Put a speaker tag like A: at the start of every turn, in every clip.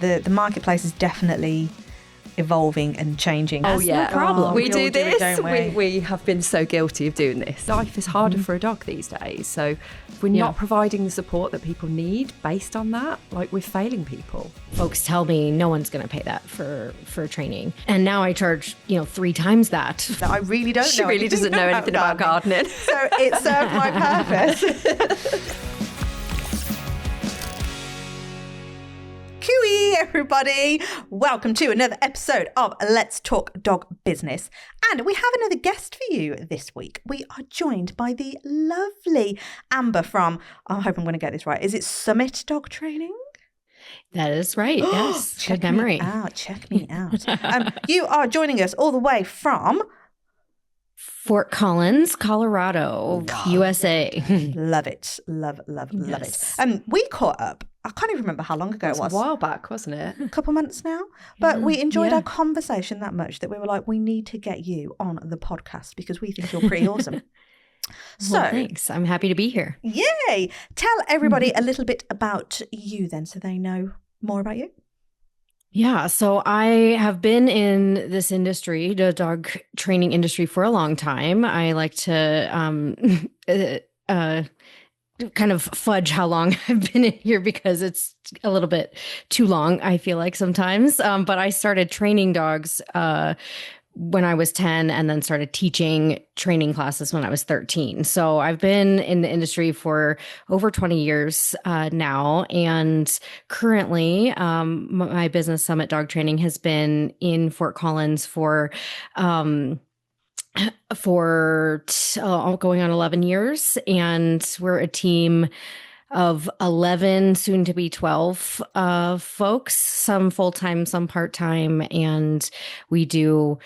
A: The marketplace is definitely evolving and changing.
B: That's no problem.
C: We do this.
A: Don't we?
C: We have been so guilty of doing this. Life is harder for a dog these days. So if we're not providing the support that people need based on that, like, we're failing people.
B: Folks tell me no one's going to pay that for training. And now I charge, 3 times that.
A: I really don't know.
C: She really doesn't know anything about gardening.
A: So it served my purpose. Cooey, everybody. Welcome to another episode of Let's Talk Dog Business. And we have another guest for you this week. We are joined by the lovely Amber from, I hope I'm going to get this right, is it Summit Dog Training?
B: That is right, yes. Good memory.
A: Check me out. You are joining us all the way from...
B: Fort Collins, Colorado, USA.
A: Love it. Love it. We caught up. I can't even remember how long ago it was.
C: A while back, wasn't it?
A: A couple months now. But we enjoyed our conversation that much that we were like, we need to get you on the podcast because we think you're pretty awesome. So,
B: well, thanks. I'm happy to be here.
A: Yay. Tell everybody a little bit about you then so they know more about you.
B: Yeah, so I have been in this industry, the dog training industry, for a long time. I like to kind of fudge how long I've been in here because it's a little bit too long, I feel like sometimes. But I started training dogs when I was 10 and then started teaching training classes when I was 13. So I've been in the industry for over 20 years now. And currently, my business, Summit Dog Training, has been in Fort Collins for going on 11 years. And we're a team of 11, soon to be 12 folks, some full-time, some part-time. And we do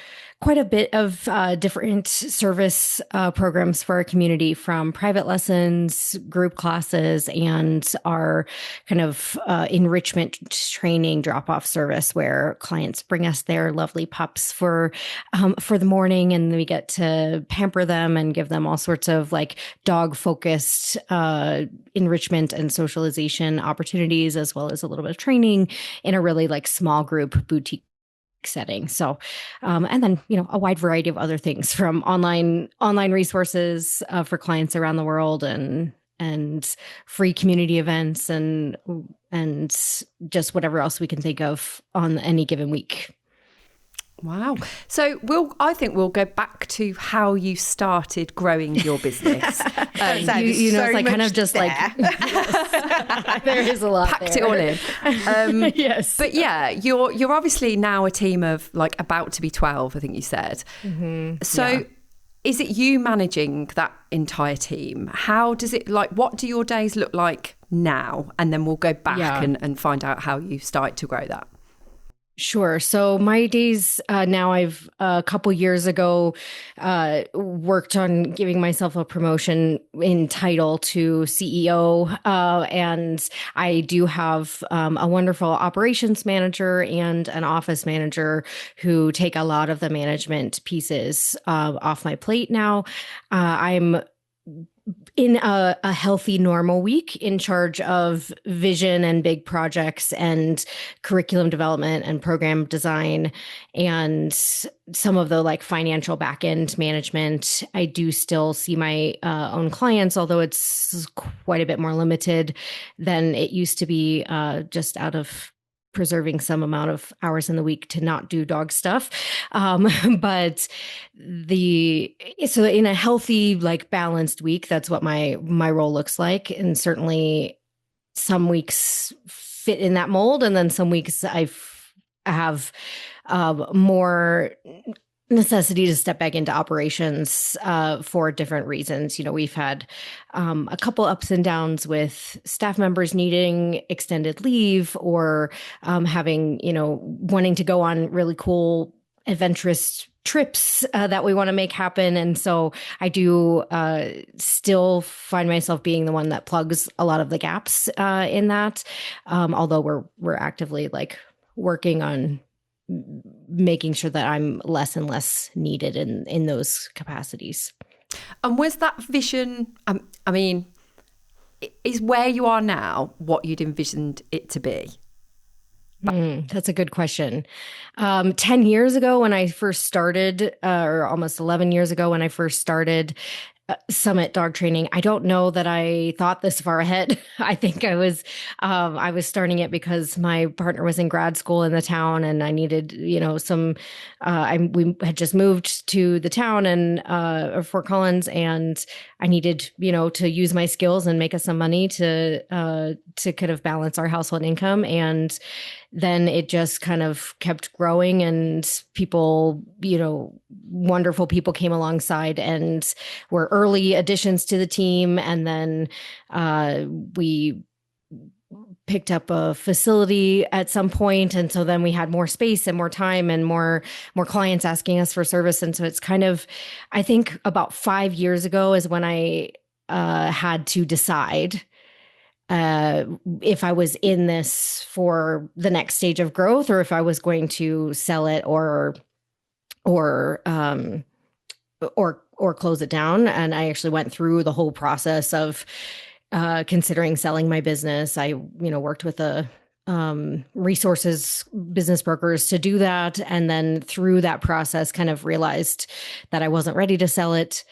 B: quite a bit of different service programs for our community, from private lessons, group classes, and our kind of enrichment training drop-off service where clients bring us their lovely pups for the morning, and we get to pamper them and give them all sorts of like dog-focused enrichment and socialization opportunities, as well as a little bit of training in a really like small group boutique setting. So, and then, a wide variety of other things, from online resources for clients around the world, and free community events, and just whatever else we can think of on any given week.
C: Wow. So I think we'll go back to how you started growing your business.
B: It's like kind of just there. Like there is a lot.
C: Packed it all in.
B: Yes.
C: But yeah, you're obviously now a team of like about to be 12, I think you said. Mm-hmm. So is it you managing that entire team? How does it, like, what do your days look like now? And then we'll go back and find out how you started to grow that.
B: Sure. So my days now, I've a couple years ago worked on giving myself a promotion in title to CEO. And I do have a wonderful operations manager and an office manager who take a lot of the management pieces off my plate now. I'm in a healthy, normal week in charge of vision and big projects and curriculum development and program design and some of the like financial back-end management. I do still see my own clients, although it's quite a bit more limited than it used to be, just out of preserving some amount of hours in the week to not do dog stuff. But so in a healthy, like balanced week, that's what my role looks like. And certainly some weeks fit in that mold. And then some weeks I have more necessity to step back into operations for different reasons. We've had a couple ups and downs with staff members needing extended leave or having, wanting to go on really cool, adventurous trips that we want to make happen. And so I do still find myself being the one that plugs a lot of the gaps in that, although we're actively like working on making sure that I'm less and less needed in those capacities.
C: And was that vision, I mean, is where you are now what you'd envisioned it to be?
B: That's a good question. 10 years ago when I first started, or almost 11 years ago when I first started Summit Dog Training, I don't know that I thought this far ahead. I think I was starting it because my partner was in grad school in the town, and I needed, we had just moved to the town and Fort Collins, and I needed, to use my skills and make us some money to kind of balance our household income. And then it just kind of kept growing, and people, wonderful people came alongside and were early additions to the team. And then we picked up a facility at some point. And so then we had more space and more time and more clients asking us for service. And so it's kind of, I think about 5 years ago is when I had to decide if I was in this for the next stage of growth, or if I was going to sell it or close it down. And I actually went through the whole process of considering selling my business. I, worked with a resources business brokers to do that. And then through that process, kind of realized that I wasn't ready to sell it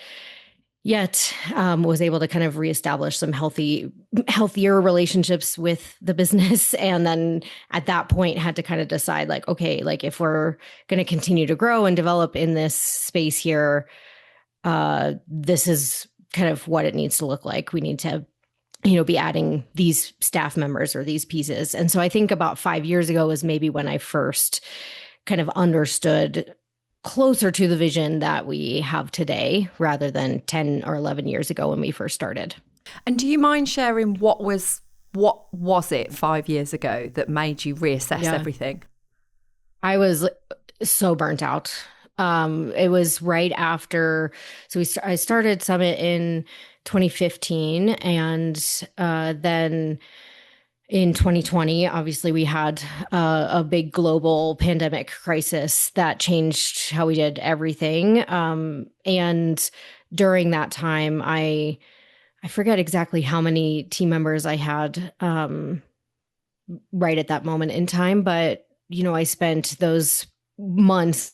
B: yet, was able to kind of reestablish some healthier relationships with the business. And then at that point had to kind of decide like, okay, like if we're going to continue to grow and develop in this space here, this is kind of what it needs to look like. We need to, be adding these staff members or these pieces. And so I think about 5 years ago was maybe when I first kind of understood closer to the vision that we have today rather than 10 or 11 years ago when we first started.
C: And do you mind sharing what was it 5 years ago that made you reassess everything?
B: I was so burnt out. It was right after, I started Summit in 2015, and then in 2020, obviously, we had a big global pandemic crisis that changed how we did everything. And during that time, I forget exactly how many team members I had right at that moment in time, but I spent those months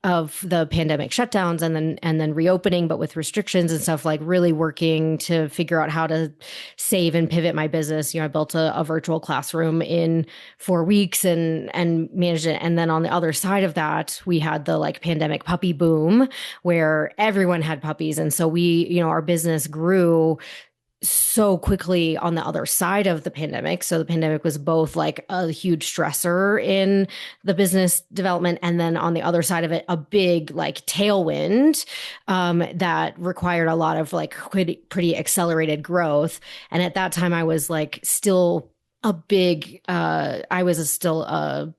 B: of the pandemic shutdowns and then reopening, but with restrictions and stuff, like really working to figure out how to save and pivot my business. I built a virtual classroom in 4 weeks and managed it. And then on the other side of that, we had the like pandemic puppy boom where everyone had puppies. And so we, our business grew so quickly on the other side of the pandemic. So the pandemic was both like a huge stressor in the business development, and then on the other side of it, a big like tailwind that required a lot of like pretty accelerated growth. And at that time, I was like still a big, still a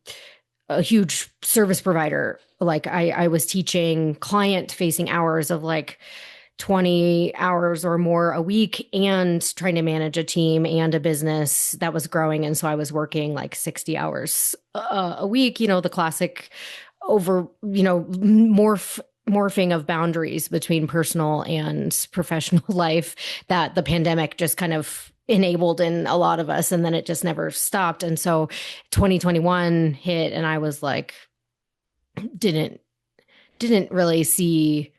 B: huge service provider. Like I was teaching client facing hours of like 20 hours or more a week and trying to manage a team and a business that was growing. And so I was working like 60 hours a week, the classic morphing of boundaries between personal and professional life that the pandemic just kind of enabled in a lot of us. And then it just never stopped. And so 2021 hit, and I was like, didn't really see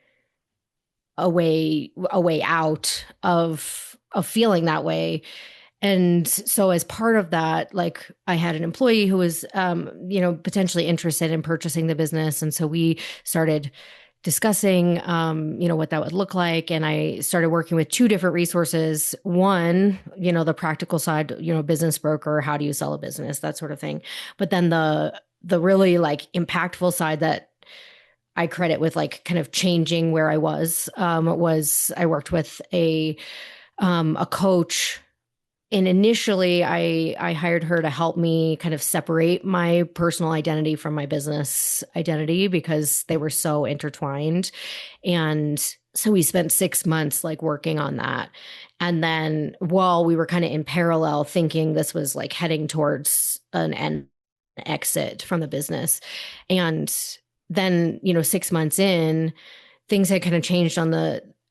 B: a way out of feeling that way. And so as part of that, like I had an employee who was, potentially interested in purchasing the business. And so we started discussing, what that would look like. And I started working with 2 different resources. One, the practical side, business broker, how do you sell a business, that sort of thing. But then the really like impactful side that I credit with like kind of changing where I was I worked with a coach, and initially I hired her to help me kind of separate my personal identity from my business identity because they were so intertwined. And so we spent 6 months like working on that. And then while we were kind of in parallel thinking this was like heading towards an exit from the business. And then, 6 months in, things had kind of changed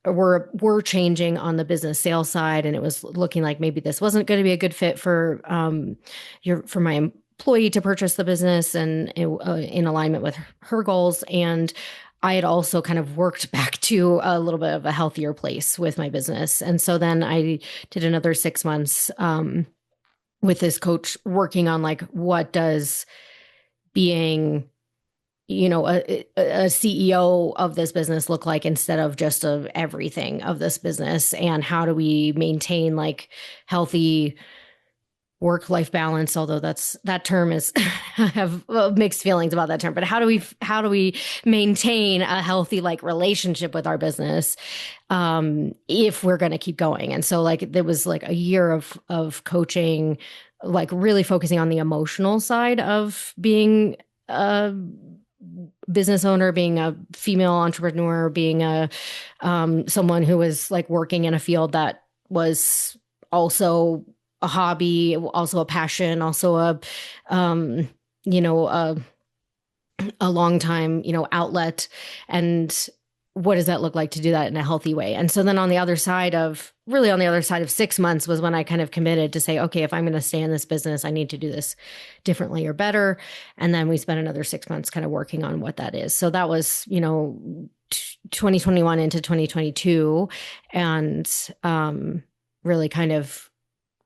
B: were changing on the business sales side. And it was looking like maybe this wasn't going to be a good fit for my employee to purchase the business and in alignment with her goals. And I had also kind of worked back to a little bit of a healthier place with my business. And so then I did another 6 months with this coach working on like, what does being, a CEO of this business look like instead of just of everything of this business? And how do we maintain like healthy work-life balance, although that term is I have mixed feelings about that term, but how do we maintain a healthy like relationship with our business if we're going to keep going? And so like there was like a year of coaching, like really focusing on the emotional side of being a business owner, being a female entrepreneur, being a someone who was like working in a field that was also a hobby, also a passion, also a long time, outlet. And what does that look like to do that in a healthy way? And so then on the other side of 6 months was when I kind of committed to say, okay, if I'm going to stay in this business, I need to do this differently or better. And then we spent another 6 months kind of working on what that is. So that was, 2021 into 2022, and really kind of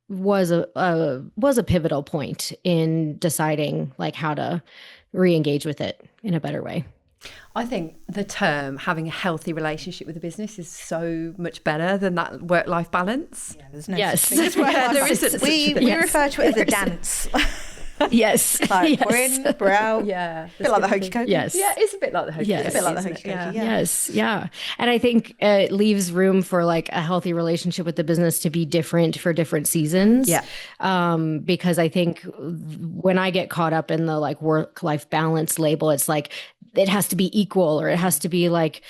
B: was a pivotal point in deciding like how to re-engage with it in a better way.
C: I think the term having a healthy relationship with the business is so much better than that work-life balance.
A: Yeah, there's no
B: yes.
C: There isn't.
A: We refer to it as a dance.
B: Yes.
A: Like
B: yes.
A: we're in, we're out.
C: Yeah.
A: A bit like the hokey cokey.
B: Yes.
C: Yeah, it's a bit like the hokey
B: Yes.
A: A bit like the
C: isn't
A: hokey
C: it?
A: cokey,
C: Yeah.
A: yeah.
B: Yes. Yeah. And I think it leaves room for like a healthy relationship with the business to be different for different seasons.
A: Yeah.
B: Because I think when I get caught up in the like work-life balance label, it's like it has to be equal, or it has to be like,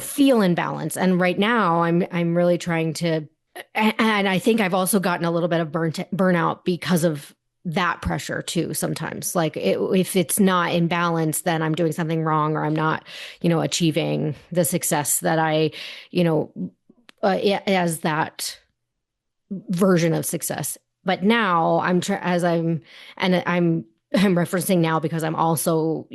B: feel in balance. And right now I'm really trying to, and I think I've also gotten a little bit of burnout because of that pressure too. Sometimes like if it's not in balance, then I'm doing something wrong, or I'm not, achieving the success that I, as that version of success. But now I'm referencing now because I'm also,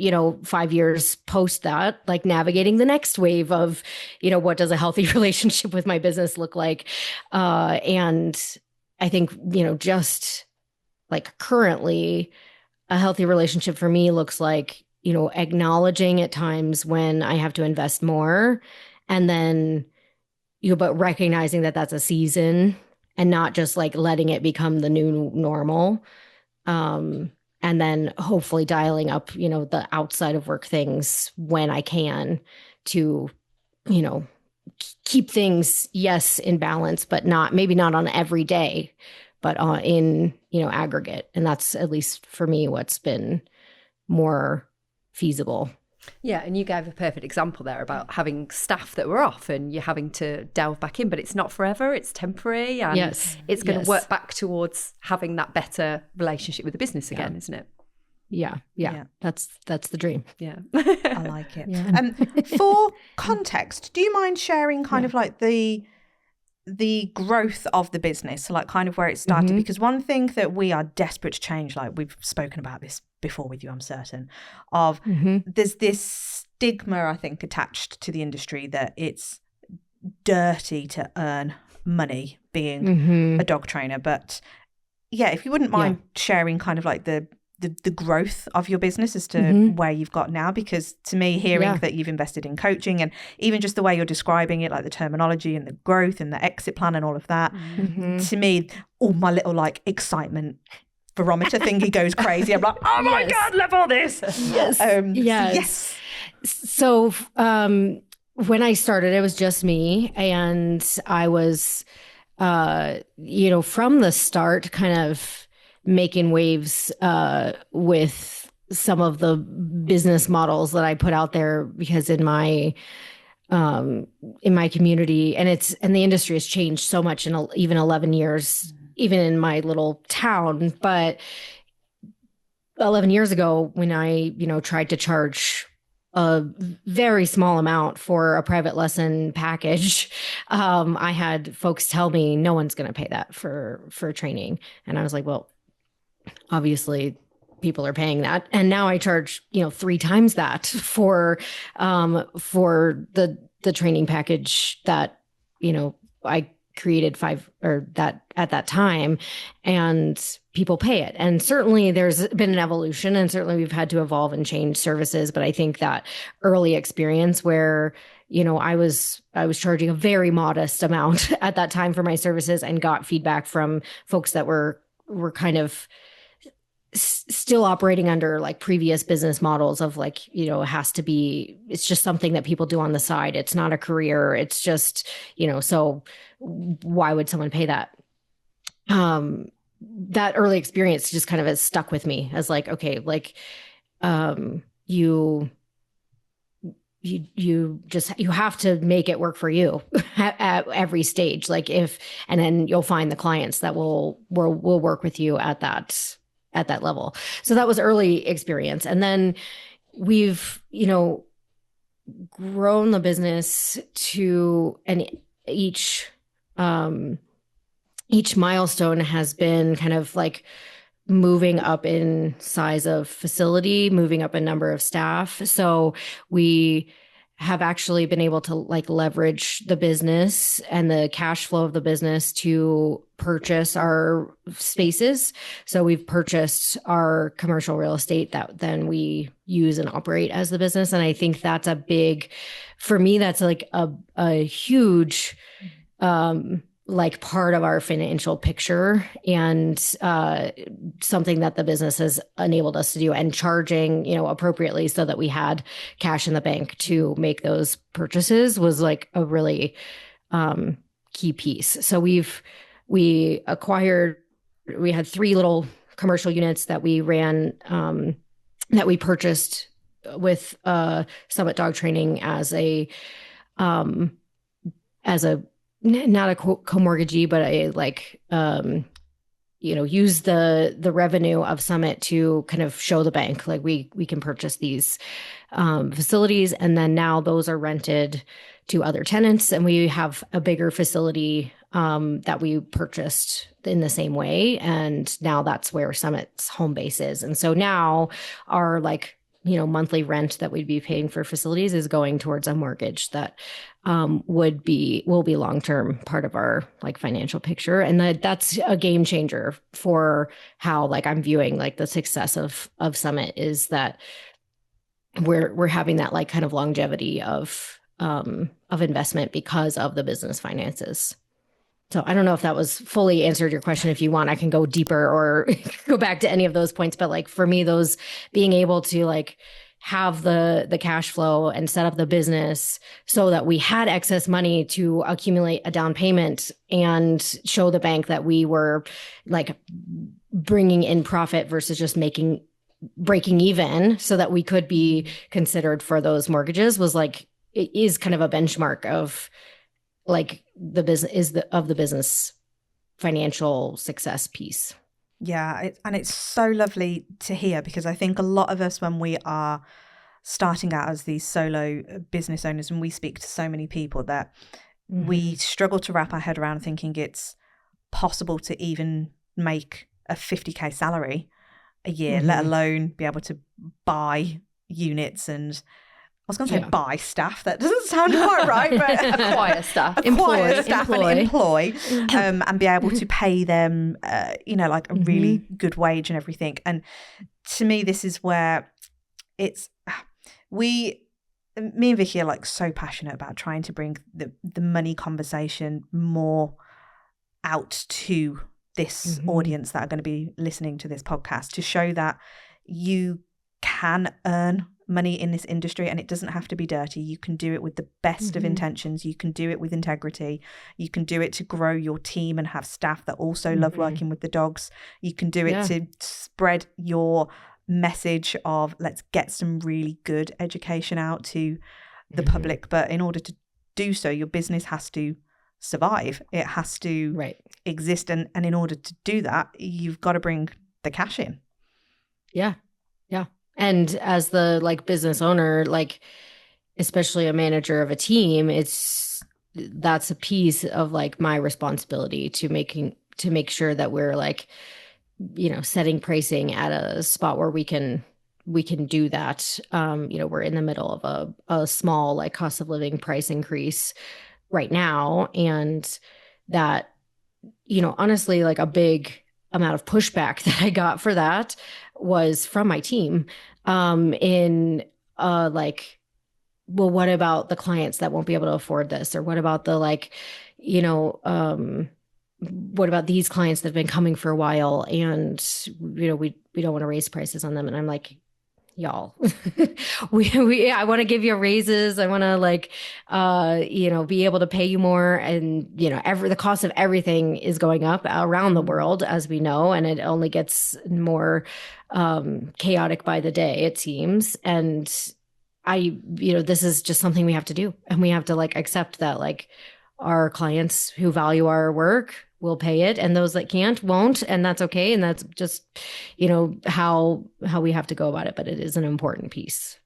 B: 5 years post that, like navigating the next wave of, what does a healthy relationship with my business look like? And I think, just like currently a healthy relationship for me looks like, acknowledging at times when I have to invest more, and then, but recognizing that that's a season and not just like letting it become the new normal. And then hopefully dialing up, the outside of work things when I can to, keep things, yes, in balance, but maybe not on every day, but in, aggregate. And that's at least for me, what's been more feasible.
C: Yeah, and you gave a perfect example there about having staff that were off and you're having to delve back in, but it's not forever, it's temporary, and it's going to work back towards having that better relationship with the business again, isn't it?
B: Yeah. That's the dream.
C: Yeah.
A: I like it. Yeah. For context, do you mind sharing kind of like the growth of the business, so like kind of where it started? Because one thing that we are desperate to change, like we've spoken about this before with you, I'm certain, of there's this stigma, I think, attached to the industry that it's dirty to earn money being a dog trainer. But yeah, if you wouldn't mind sharing kind of like the growth of your business as to where you've got now, because to me, hearing that you've invested in coaching and even just the way you're describing it, like the terminology and the growth and the exit plan and all of that, to me, all my little like excitement barometer thingy goes crazy. I'm like, oh my God, love all this.
B: Yes. So when I started, it was just me, and I was, from the start kind of making waves with some of the business models that I put out there, because in my community, and the industry has changed so much in even 11 years, even in my little town. But 11 years ago, when I, tried to charge a very small amount for a private lesson package, I had folks tell me no one's going to pay that for training. And I was like, well, obviously people are paying that. And now I charge, 3 times that for the training package that, I created that at that time, and people pay it. And certainly there's been an evolution, and certainly we've had to evolve and change services. But I think that early experience where, I was charging a very modest amount at that time for my services, and got feedback from folks that were kind of still operating under like previous business models of like, it's just something that people do on the side. It's not a career. It's just, so why would someone pay that? That early experience just kind of has stuck with me as like, okay, like, you have to make it work for you at every stage. Like and then you'll find the clients that will work with you at that level. So that was early experience. And then we've, grown the business to, and each milestone has been kind of like moving up in size of facility, moving up in number of staff. So we have actually been able to like leverage the business and the cash flow of the business to purchase our spaces. So we've purchased our commercial real estate that then we use and operate as the business. And I think that's for me, that's like a huge, like part of our financial picture, and something that the business has enabled us to do, and charging, appropriately so that we had cash in the bank to make those purchases was like a really key piece. So we had 3 little commercial units that we ran, that we purchased with Summit Dog Training as a not a co-mortgagee, but I like, use the revenue of Summit to kind of show the bank, like we can purchase these facilities. And then now those are rented to other tenants, and we have a bigger facility that we purchased in the same way. And now that's where Summit's home base is. And so now our like, monthly rent that we'd be paying for facilities is going towards a mortgage that will be long-term part of our like financial picture. And that's a game changer for how like I'm viewing like the success of Summit, is that we're having that like kind of longevity of investment because of the business finances. So I don't know if that was fully answered your question. If you want, I can go deeper or go back to any of those points. But like for me, those being able to like have the cash flow and set up the business so that we had excess money to accumulate a down payment and show the bank that we were like bringing in profit versus just breaking even, so that we could be considered for those mortgages, was like, it is kind of a benchmark of like the business financial success piece.
A: Yeah, and it's so lovely to hear, because I think a lot of us, when we are starting out as these solo business owners, and we speak to so many people, that we struggle to wrap our head around thinking it's possible to even make a 50K salary a year, let alone be able to buy units and, I was going to say buy staff. That doesn't sound quite right, but
C: acquire staff,
A: and employ, and be able to pay them, like a really good wage and everything. And to me, this is where me and Vicky are like so passionate about trying to bring the money conversation more out to this audience that are going to be listening to this podcast, to show that you can earn money in this industry, and it doesn't have to be dirty. You can do it with the best of intentions. You can do it with integrity. You can do it to grow your team and have staff that also love working with the dogs. You can do it to spread your message of, let's get some really good education out to the public. But in order to do so, your business has to survive. It has to exist. And in order to do that, you've got to bring the cash in.
B: Yeah. Yeah. And as the like business owner, like especially a manager of a team, that's a piece of like my responsibility to make sure that we're like setting pricing at a spot where we can do that. We're in the middle of a small like cost of living price increase right now. And that, honestly, like a big amount of pushback that I got for that was from my team, well, what about the clients that won't be able to afford this? Or what about the what about these clients that have been coming for a while and, we don't want to raise prices on them. And I'm like, y'all, I want to give you raises. I want to be able to pay you more. And, the cost of everything is going up around the world, as we know, and it only gets more chaotic by the day, it seems. And this is just something we have to do. And we have to accept that our clients who value our work will pay it, and those that can't won't, and that's okay. And that's just, how we have to go about it. But it is an important piece.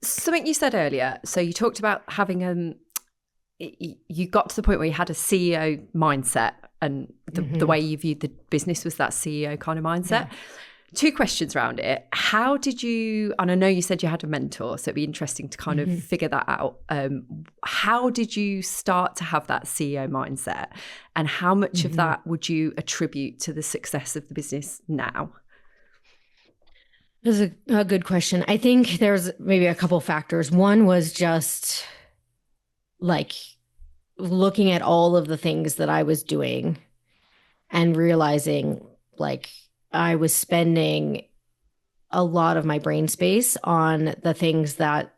C: Something you said earlier. So you talked about having you got to the point where you had a CEO mindset, and the way you viewed the business was that CEO kind of mindset. Yeah. 2 questions around it. How did you, and I know you said you had a mentor, so it'd be interesting to kind of figure that out. How did you start to have that CEO mindset, and how much of that would you attribute to the success of the business now?
B: That's a good question. I think there's maybe a couple factors. One was just looking at all of the things that I was doing and realizing I was spending a lot of my brain space on the things that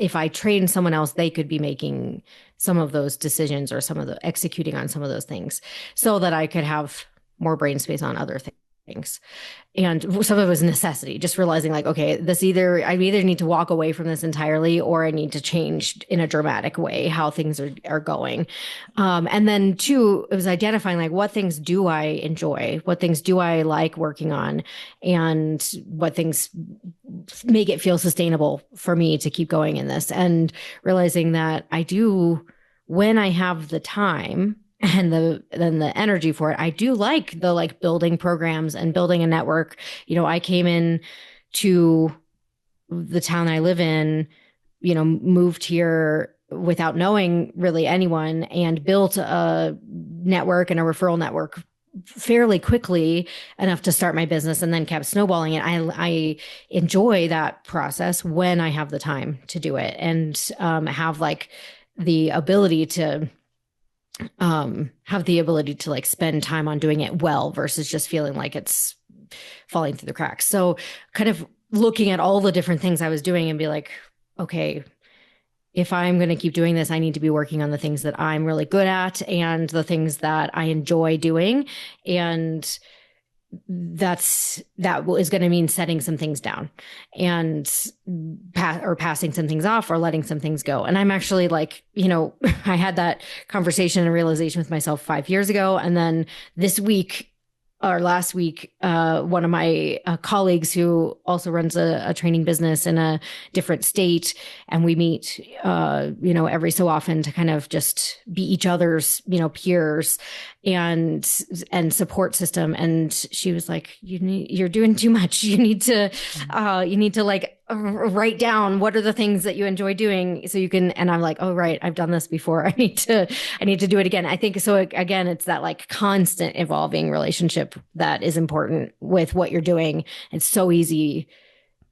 B: if I trained someone else, they could be making some of those decisions or executing on some of those things, so that I could have more brain space on other things. And some of it was necessity, just realizing okay, I either need to walk away from this entirely, or I need to change in a dramatic way how things are going. And then 2, it was identifying what things do I enjoy? What things do I like working on? And what things make it feel sustainable for me to keep going in this? And realizing that I do, when I have the time and the energy for it, I do like the building programs and building a network. I came in to the town I live in, moved here without knowing really anyone, and built a network and a referral network fairly quickly enough to start my business, and then kept snowballing it. I enjoy that process when I have the time to do it, and have the ability to spend time on doing it well, versus just feeling like it's falling through the cracks. So kind of looking at all the different things I was doing and be okay, if I'm going to keep doing this, I need to be working on the things that I'm really good at and the things that I enjoy doing. And that is going to mean setting some things down and passing some things off, or letting some things go. And I'm actually I had that conversation and realization with myself 5 years ago. And then last week, one of my colleagues who also runs a training business in a different state, and we meet, every so often to kind of just be each other's, peers and support system. And she was like, you're doing too much. You need to write down what are the things that you enjoy doing, so you can. And I'm like, oh, right, I've done this before. I need to do it again. I think so. Again, it's that constant evolving relationship that is important with what you're doing. It's so easy,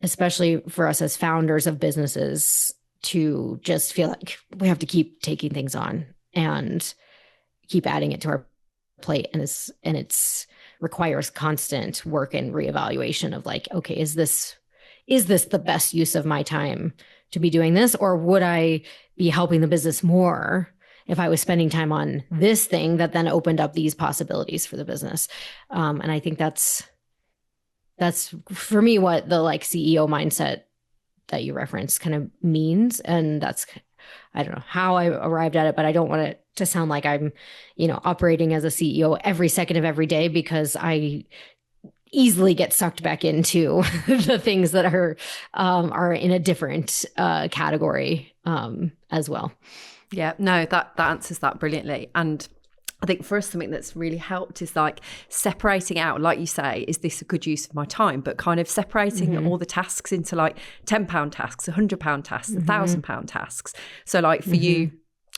B: especially for us as founders of businesses, to just feel like we have to keep taking things on and keep adding it to our plate. And it's requires constant work and reevaluation of okay, is this the best use of my time to be doing this? Or would I be helping the business more if I was spending time on this thing that then opened up these possibilities for the business? And I think that's for me what the CEO mindset that you referenced kind of means. And that's, I don't know how I arrived at it, but I don't want it to sound like I'm, operating as a CEO every second of every day, because I easily get sucked back into the things that are in a different category as well.
C: Yeah, no, that answers that brilliantly. And I think for us, something that's really helped is like separating out, like you say, is this a good use of my time? But kind of separating all the tasks into like £10 tasks, £100 tasks, £1,000 tasks. So like for you,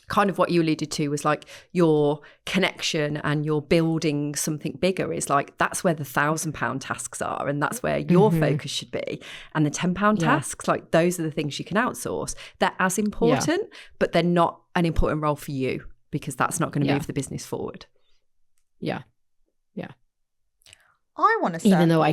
C: kind of what you alluded to was like your connection and you're building something bigger is like, that's where the £1,000 tasks are. And that's where your focus should be. And the £10 tasks, like those are the things you can outsource. They're as important, but they're not an important role for you, because that's not going to move the business forward.
B: Yeah.
A: I want to say,
B: even though I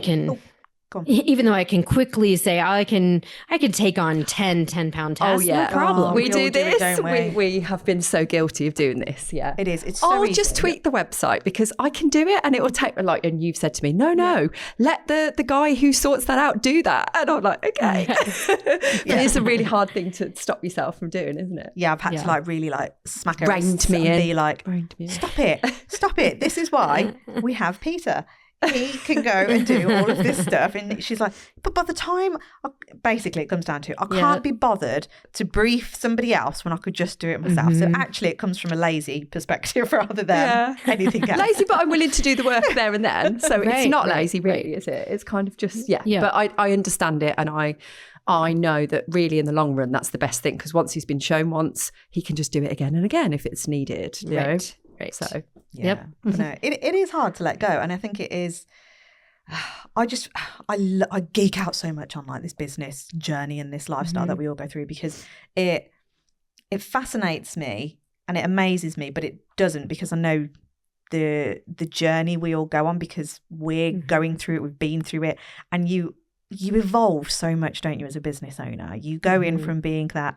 B: can quickly say I can take on 10-pound tasks. No problem.
C: We do this.
A: Don't we?
C: We have been so guilty of doing this. Yeah,
A: it is. It's so easy.
C: Just tweak the website because I can do it, and it will take like. And you've said to me, no, let the guy who sorts that out do that. And I'm like, okay. But it's a really hard thing to stop yourself from doing, isn't it?
A: Yeah, I've had to like really like smack her
C: Reined me
A: and
C: in.
A: be like, stop it. This is why we have Peter. He can go and do all of this stuff. And she's like, but by the time, basically it comes down to, I can't be bothered to brief somebody else when I could just do it myself. So actually it comes from a lazy perspective rather than anything else.
C: Lazy, but I'm willing to do the work there and then. So it's not lazy really, is it? It's kind of just, But I understand it, and I know that really in the long run, that's the best thing, because once he's been shown once, he can just do it again and again if it's needed. You know?
B: Right.
C: So,
A: no, it is hard to let go. And I think it is, I geek out so much on like this business journey and this lifestyle that we all go through, because it fascinates me and it amazes me, but it doesn't, because I know the journey we all go on, because we're going through it, we've been through it, and you evolve so much, don't you, as a business owner? You go in from being that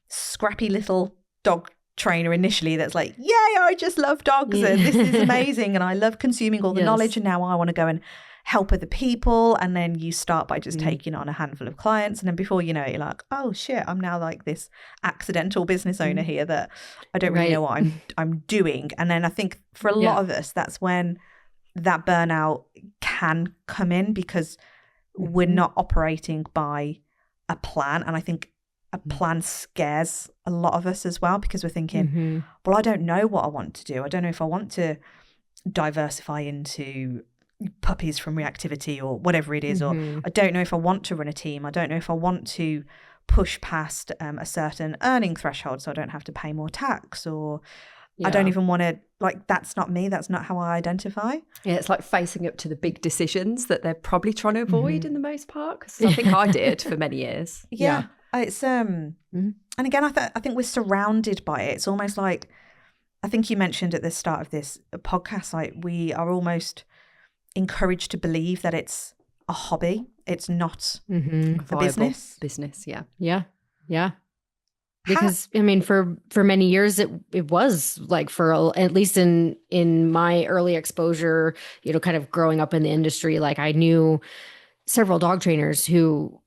A: scrappy little dog trainer initially that's like, yay, I just love dogs and this is amazing and I love consuming all the knowledge, and now I want to go and help other people. And then you start by just taking on a handful of clients, and then before you know it, you're like, oh shit, I'm now like this accidental business owner here that I don't really know what I'm doing. And then I think for a lot of us, that's when that burnout can come in, because we're not operating by a plan. And I think a plan scares a lot of us as well, because we're thinking, well, I don't know what I want to do. I don't know if I want to diversify into puppies from reactivity or whatever it is, or I don't know if I want to run a team. I don't know if I want to push past a certain earning threshold so I don't have to pay more tax, or I don't even want to, like, that's not me. That's not how I identify. Yeah,
C: it's like facing up to the big decisions that they're probably trying to avoid in the most part, because I think I did for many years.
A: Yeah. It's and again, I think we're surrounded by it. It's almost like, I think you mentioned at the start of this podcast, like we are almost encouraged to believe that it's a hobby. It's not a
C: business.
B: Yeah. Because I mean, for many years it was like, at least in my early exposure, kind of growing up in the industry, like I knew several dog trainers who,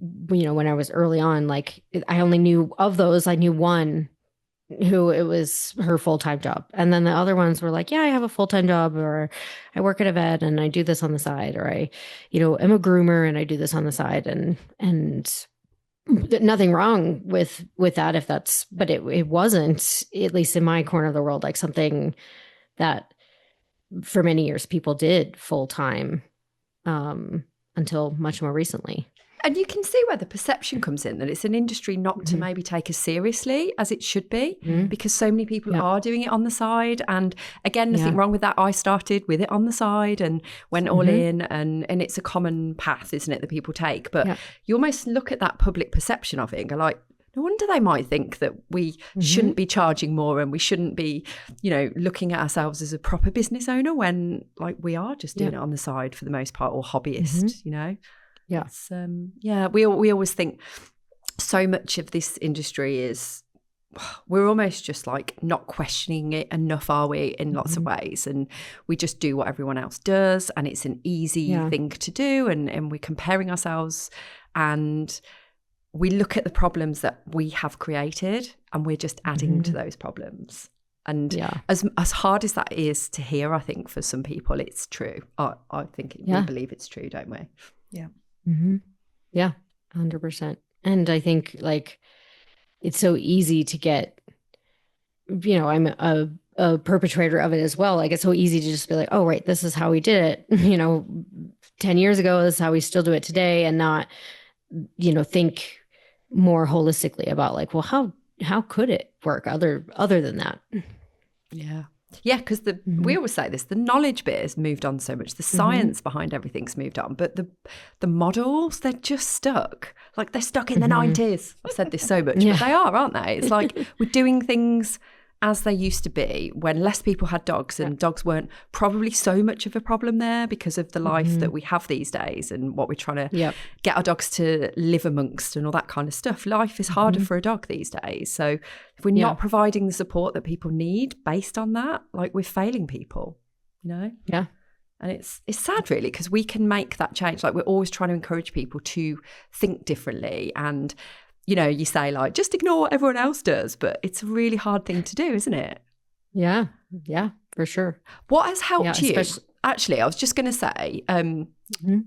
B: when I was early on, like I only knew of those, I knew one who it was her full-time job. And then the other ones were like, yeah, I have a full-time job, or I work at a vet and I do this on the side, or I, am a groomer and I do this on the side, and nothing wrong with that but it wasn't, at least in my corner of the world, like something that for many years people did full-time until much more recently.
C: And you can see where the perception comes in, that it's an industry not to maybe take as seriously as it should be, because so many people are doing it on the side. And again, nothing wrong with that. I started with it on the side and went all in, and it's a common path, isn't it, that people take. But you almost look at that public perception of it and go like, no wonder they might think that we shouldn't be charging more and we shouldn't be, looking at ourselves as a proper business owner, when like we are just doing it on the side for the most part, or hobbyist,
B: Yeah.
C: It's, we always think so much of this industry is, we're almost just like not questioning it enough, are we, in lots of ways, and we just do what everyone else does, and it's an easy thing to do, and we're comparing ourselves, and we look at the problems that we have created and we're just adding to those problems. And as hard as that is to hear, I think for some people it's true. I think we believe it's true, don't we?
A: Yeah.
B: Yeah, 100%. And I think like it's so easy to get, I'm a a perpetrator of it as well. Like it's so easy to just be like, oh, right, this is how we did it. 10 years ago, this is how we still do it today, and not, think more holistically about like, well, how could it work other than that?
C: Yeah. Yeah, because we always say this, the knowledge bit has moved on so much. The science behind everything's moved on. But the models, they're just stuck. Like they're stuck in the 90s. I've said this so much, but they are, aren't they? It's like we're doing things as they used to be when less people had dogs, and dogs weren't probably so much of a problem there because of the life that we have these days and what we're trying to get our dogs to live amongst and all that kind of stuff. Life is harder for a dog these days. So if we're not providing the support that people need based on that, like we're failing people,
B: Yeah.
C: And it's sad really, because we can make that change. Like we're always trying to encourage people to think differently, and you say like, just ignore what everyone else does, but it's a really hard thing to do, isn't it?
B: Yeah, for sure.
C: What has helped you? Actually, I was just going to say,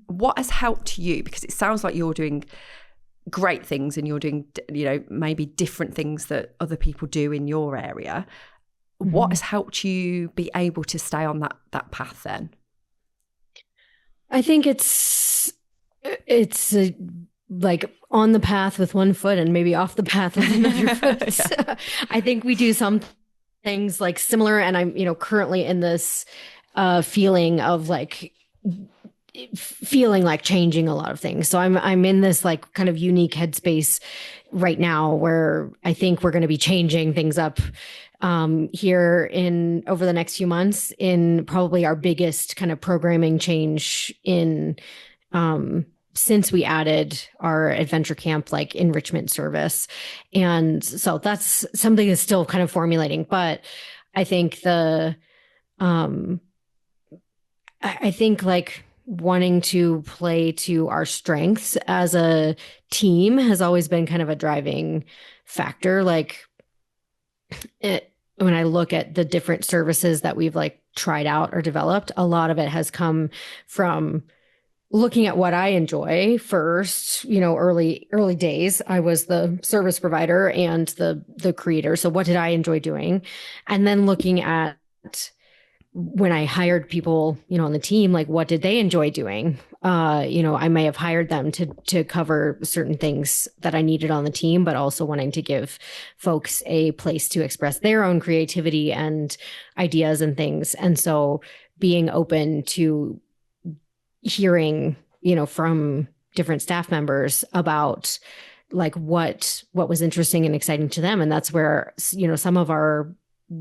C: what has helped you? Because it sounds like you're doing great things and you're doing, maybe different things that other people do in your area. What has helped you be able to stay on that path then?
B: I think it's like on the path with one foot and maybe off the path with another foot. I think we do some things like similar, and I'm, currently in this feeling of like changing a lot of things. So I'm in this like kind of unique headspace right now where I think we're going to be changing things up here over the next few months in probably our biggest kind of programming change in since we added our adventure camp like enrichment service. And so that's something that's still kind of formulating, but I think I think like wanting to play to our strengths as a team has always been kind of a driving factor. Like when I look at the different services that we've like tried out or developed, a lot of it has come from looking at what I enjoy first. Early days, I was the service provider and the creator. So what did I enjoy doing? And then looking at when I hired people, on the team, like what did they enjoy doing? I may have hired them to cover certain things that I needed on the team, but also wanting to give folks a place to express their own creativity and ideas and things. And so being open to hearing, from different staff members about like what was interesting and exciting to them. And that's where, some of our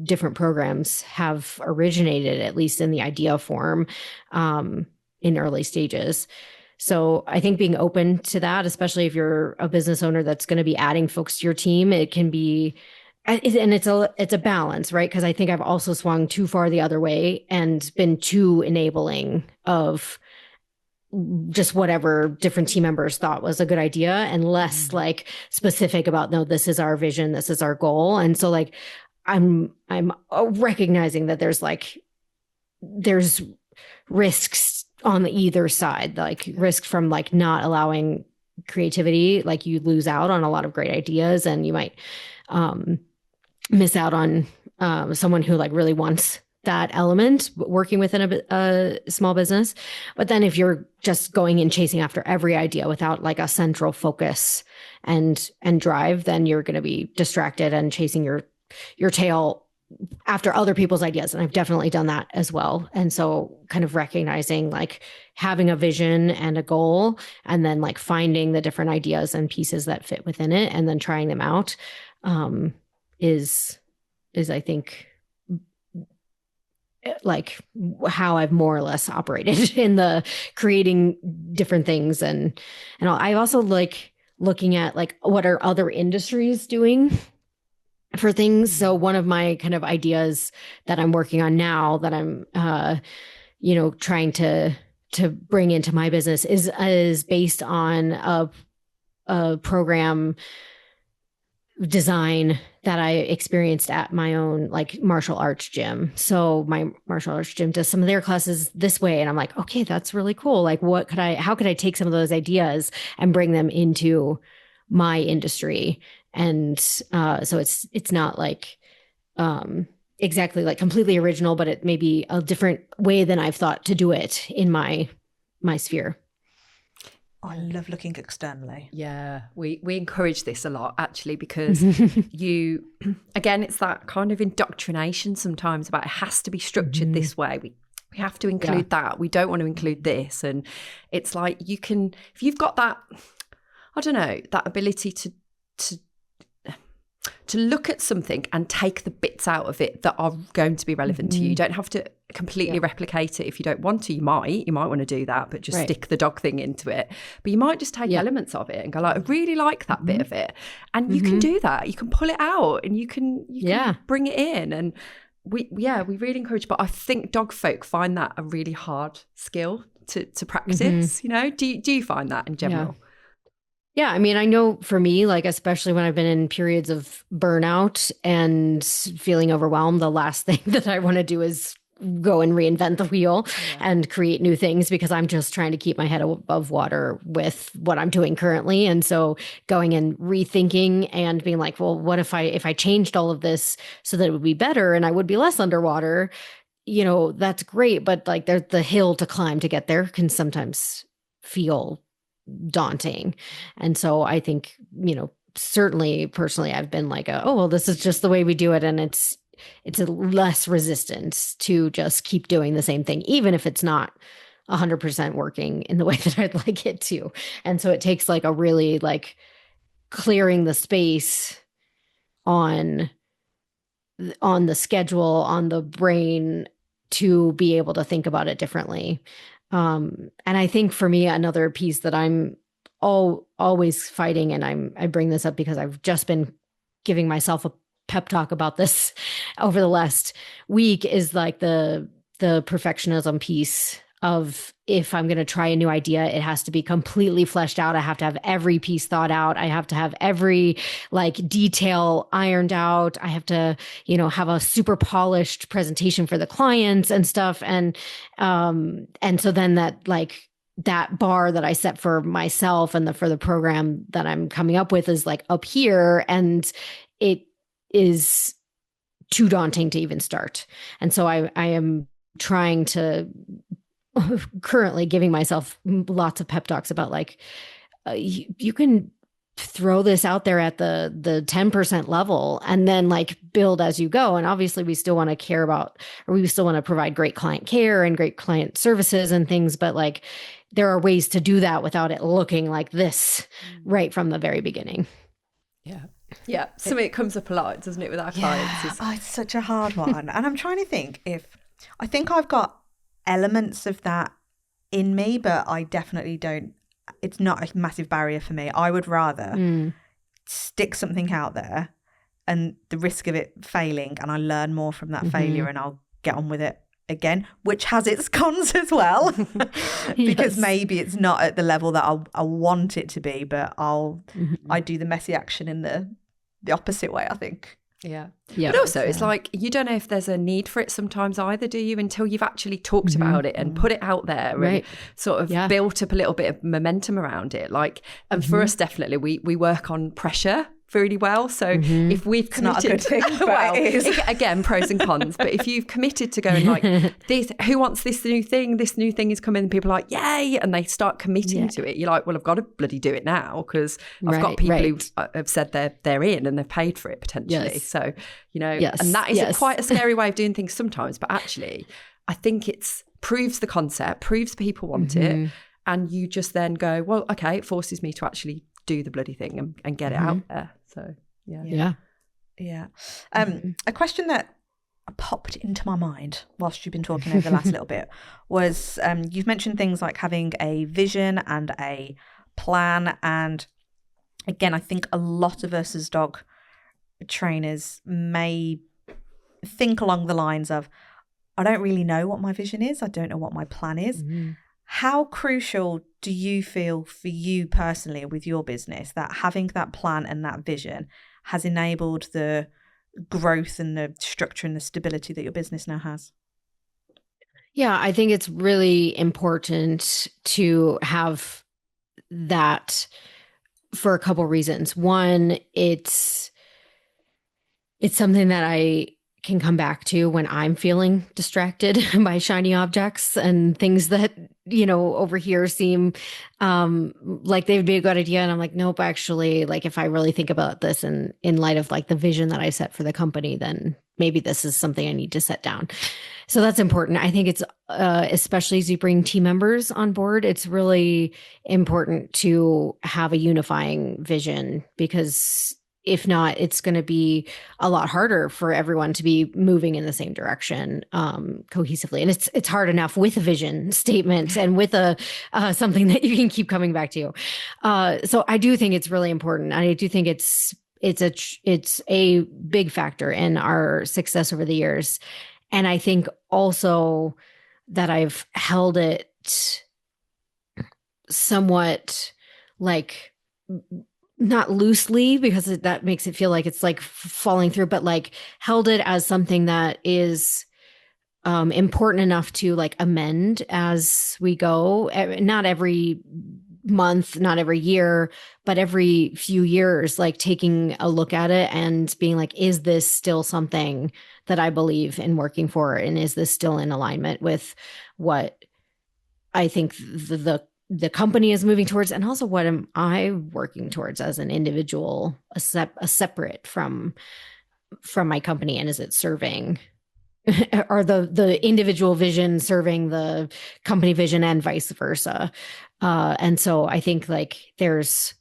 B: different programs have originated, at least in the idea form, in early stages. So I think being open to that, especially if you're a business owner that's going to be adding folks to your team, it can be, and it's a balance, right? Because I think I've also swung too far the other way and been too enabling of just whatever different team members thought was a good idea, and less like specific about, no, this is our vision, this is our goal. And so like I'm recognizing that there's risks on either side, like risk from like not allowing creativity, like you lose out on a lot of great ideas, and you might miss out on someone who like really wants that element working within a small business. But then if you're just going and chasing after every idea without like a central focus and drive, then you're going to be distracted and chasing your tail after other people's ideas. And I've definitely done that as well. And so kind of recognizing like having a vision and a goal, and then like finding the different ideas and pieces that fit within it, and then trying them out is I think like how I've more or less operated in the creating different things. And I also like looking at like what are other industries doing for things. So one of my kind of ideas that I'm working on now that I'm, trying to bring into my business is based on a program design that I experienced at my own like martial arts gym. So my martial arts gym does some of their classes this way. And I'm like, okay, that's really cool. Like how could I take some of those ideas and bring them into my industry? And so it's not like exactly like completely original, but it may be a different way than I've thought to do it in my sphere.
A: I love looking externally.
C: Yeah, we encourage this a lot actually, because you, again, it's that kind of indoctrination sometimes about it has to be structured this way. We have to include that. We don't want to include this. And it's like you can, if you've got that, I don't know, that ability to look at something and take the bits out of it that are going to be relevant to you. You don't have to completely replicate it if you don't want to. You might want to do that, but just stick the dog thing into it. But you might just take elements of it and go like, I really like that bit of it. And you can do that. You can pull it out and you can bring it in. And we really encourage, but I think dog folk find that a really hard skill to practice, you know? Do you find that in general?
B: Yeah, I mean, I know for me, like, especially when I've been in periods of burnout and feeling overwhelmed, the last thing that I want to do is go and reinvent the wheel and create new things, because I'm just trying to keep my head above water with what I'm doing currently. And so going and rethinking and being like, well, what if I changed all of this so that it would be better and I would be less underwater? You know, that's great. But like there's the hill to climb to get there can sometimes feel daunting. And so I think, you know, certainly personally, I've been like, oh, well, this is just the way we do it. And it's a less resistance to just keep doing the same thing, even if it's not 100% working in the way that I'd like it to. And so it takes like a really like clearing the space on the schedule, on the brain, to be able to think about it differently. And I think for me, another piece that I'm always fighting, and I bring this up because I've just been giving myself a pep talk about this over the last week, is like the perfectionism piece of, if I'm going to try a new idea, it has to be completely fleshed out. I have to have every piece thought out. I have to have every like detail ironed out. I have to, you know, have a super polished presentation for the clients and stuff. And so then that bar that I set for myself and for the program that I'm coming up with is like up here, and it is too daunting to even start. And so I am trying to currently giving myself lots of pep talks about like, you can throw this out there at the 10% level and then like build as you go. And obviously we still want to care about, or we still want to provide great client care and great client services and things, but like there are ways to do that without it looking like this right from the very beginning.
C: Yeah. Something that comes up a lot, doesn't it, with our clients?
A: It's such a hard one. And I'm trying to think I think I've got elements of that in me, but I definitely don't. It's not a massive barrier for me. I would rather stick something out there and the risk of it failing, and I learn more from that failure and I'll get on with it again, which has its cons as well, because maybe it's not at the level that I want it to be, but I do the messy action in the opposite way, I think.
C: Yeah. But also it's like, you don't know if there's a need for it sometimes either, do you, until you've actually talked about it and put it out there and sort of built up a little bit of momentum around it. Like, and for us, definitely, we work on pressure really well. So if we've committed,
A: it's not a good thing, but well, it is.
C: Again, pros and cons, but if you've committed to going like, this, who wants this new thing is coming, and people are like, yay, and they start committing to it, you're like, well, I've got to bloody do it now, because I've got people who have said they're in and they've paid for it potentially. So, you know, and that is quite a scary way of doing things sometimes, but actually I think it's proves the concept, proves people want it, and you just then go, well, okay, it forces me to actually do the bloody thing and get it out there. So
A: a question that popped into my mind whilst you've been talking over the last little bit was, you've mentioned things like having a vision and a plan, and again, I think a lot of us as dog trainers may think along the lines of, I don't really know what my vision is, I don't know what my plan is. How crucial do you feel for you personally with your business that having that plan and that vision has enabled the growth and the structure and the stability that your business now has?
B: Yeah, I think it's really important to have that for a couple reasons. One, it's something that I can come back to when I'm feeling distracted by shiny objects and things that, over here seem like they would be a good idea. And I'm like, nope, actually, like if I really think about this and in light of like the vision that I set for the company, then maybe this is something I need to set down. So that's important. I think it's especially as you bring team members on board, it's really important to have a unifying vision, because if not, it's going to be a lot harder for everyone to be moving in the same direction cohesively. And it's hard enough with a vision statement and with a something that you can keep coming back to. So I do think it's really important. I do think it's a big factor in our success over the years. And I think also that I've held it somewhat like, not loosely, because that makes it feel like it's like falling through, but like held it as something that is important enough to like amend as we go. Not every month, not every year, but every few years, like taking a look at it and being like, is this still something that I believe in working for? And is this still in alignment with what I think the company is moving towards, and also what am I working towards as an individual, a separate from my company, and is it serving or the individual vision serving the company vision and vice versa? And so I think like there's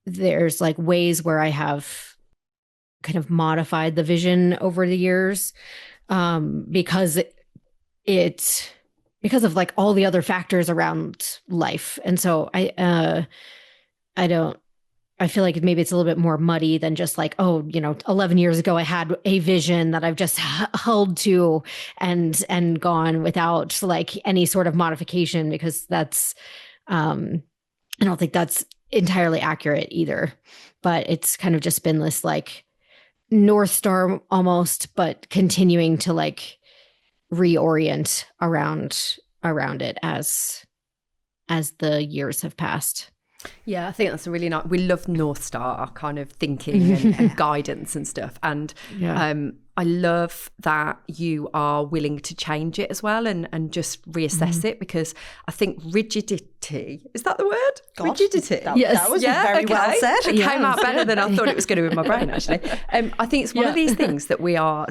B: like ways where I have kind of modified the vision over the years because because of like all the other factors around life. And so I feel like maybe it's a little bit more muddy than just like, 11 years ago, I had a vision that I've just held to and gone without like any sort of modification, because that's, I don't think that's entirely accurate either, but it's kind of just been this like North Star almost, but continuing to like reorient around it as the years have passed.
C: Yeah, I think that's a really nice. We love North Star kind of thinking and guidance and stuff. And I love that you are willing to change it as well and just reassess it, because I think rigidity, is that the word?
A: God,
C: rigidity.
A: That was very well said.
C: It came out better than I thought it was going to in my brain, actually. I think it's one of these things that we are,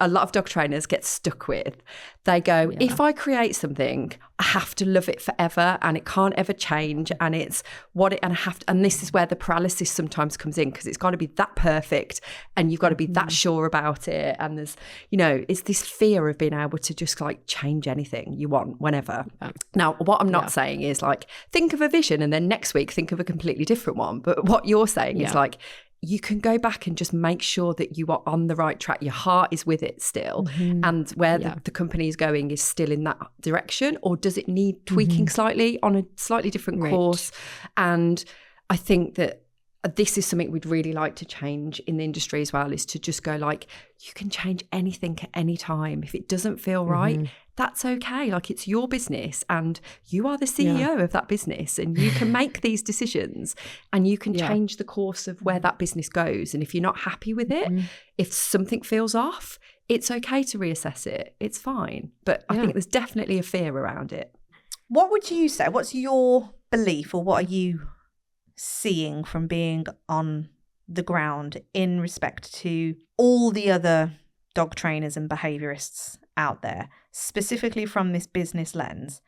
C: a lot of dog trainers get stuck with. They go, if I create something, I have to love it forever and it can't ever change, and it's what it, and I have to, and this is where the paralysis sometimes comes in, because it's got to be that perfect and you've got to be that sure about it. And there's, it's this fear of being able to just like change anything you want whenever. Now, what I'm not saying is like, think of a vision and then next week think of a completely different one. But what you're saying is like, you can go back and just make sure that you are on the right track. Your heart is with it still. And where the company is going is still in that direction, or does it need tweaking slightly on a slightly different course? And I think that this is something we'd really like to change in the industry as well, is to just go like, you can change anything at any time. If it doesn't feel right, that's okay. Like, it's your business and you are the CEO of that business, and you can make these decisions and you can change the course of where that business goes. And if you're not happy with it, if something feels off, it's okay to reassess it. It's fine. But I think there's definitely a fear around it.
A: What would you say? What's your belief, or what are you seeing from being on the ground in respect to all the other dog trainers and behaviorists out there, specifically from this business lens?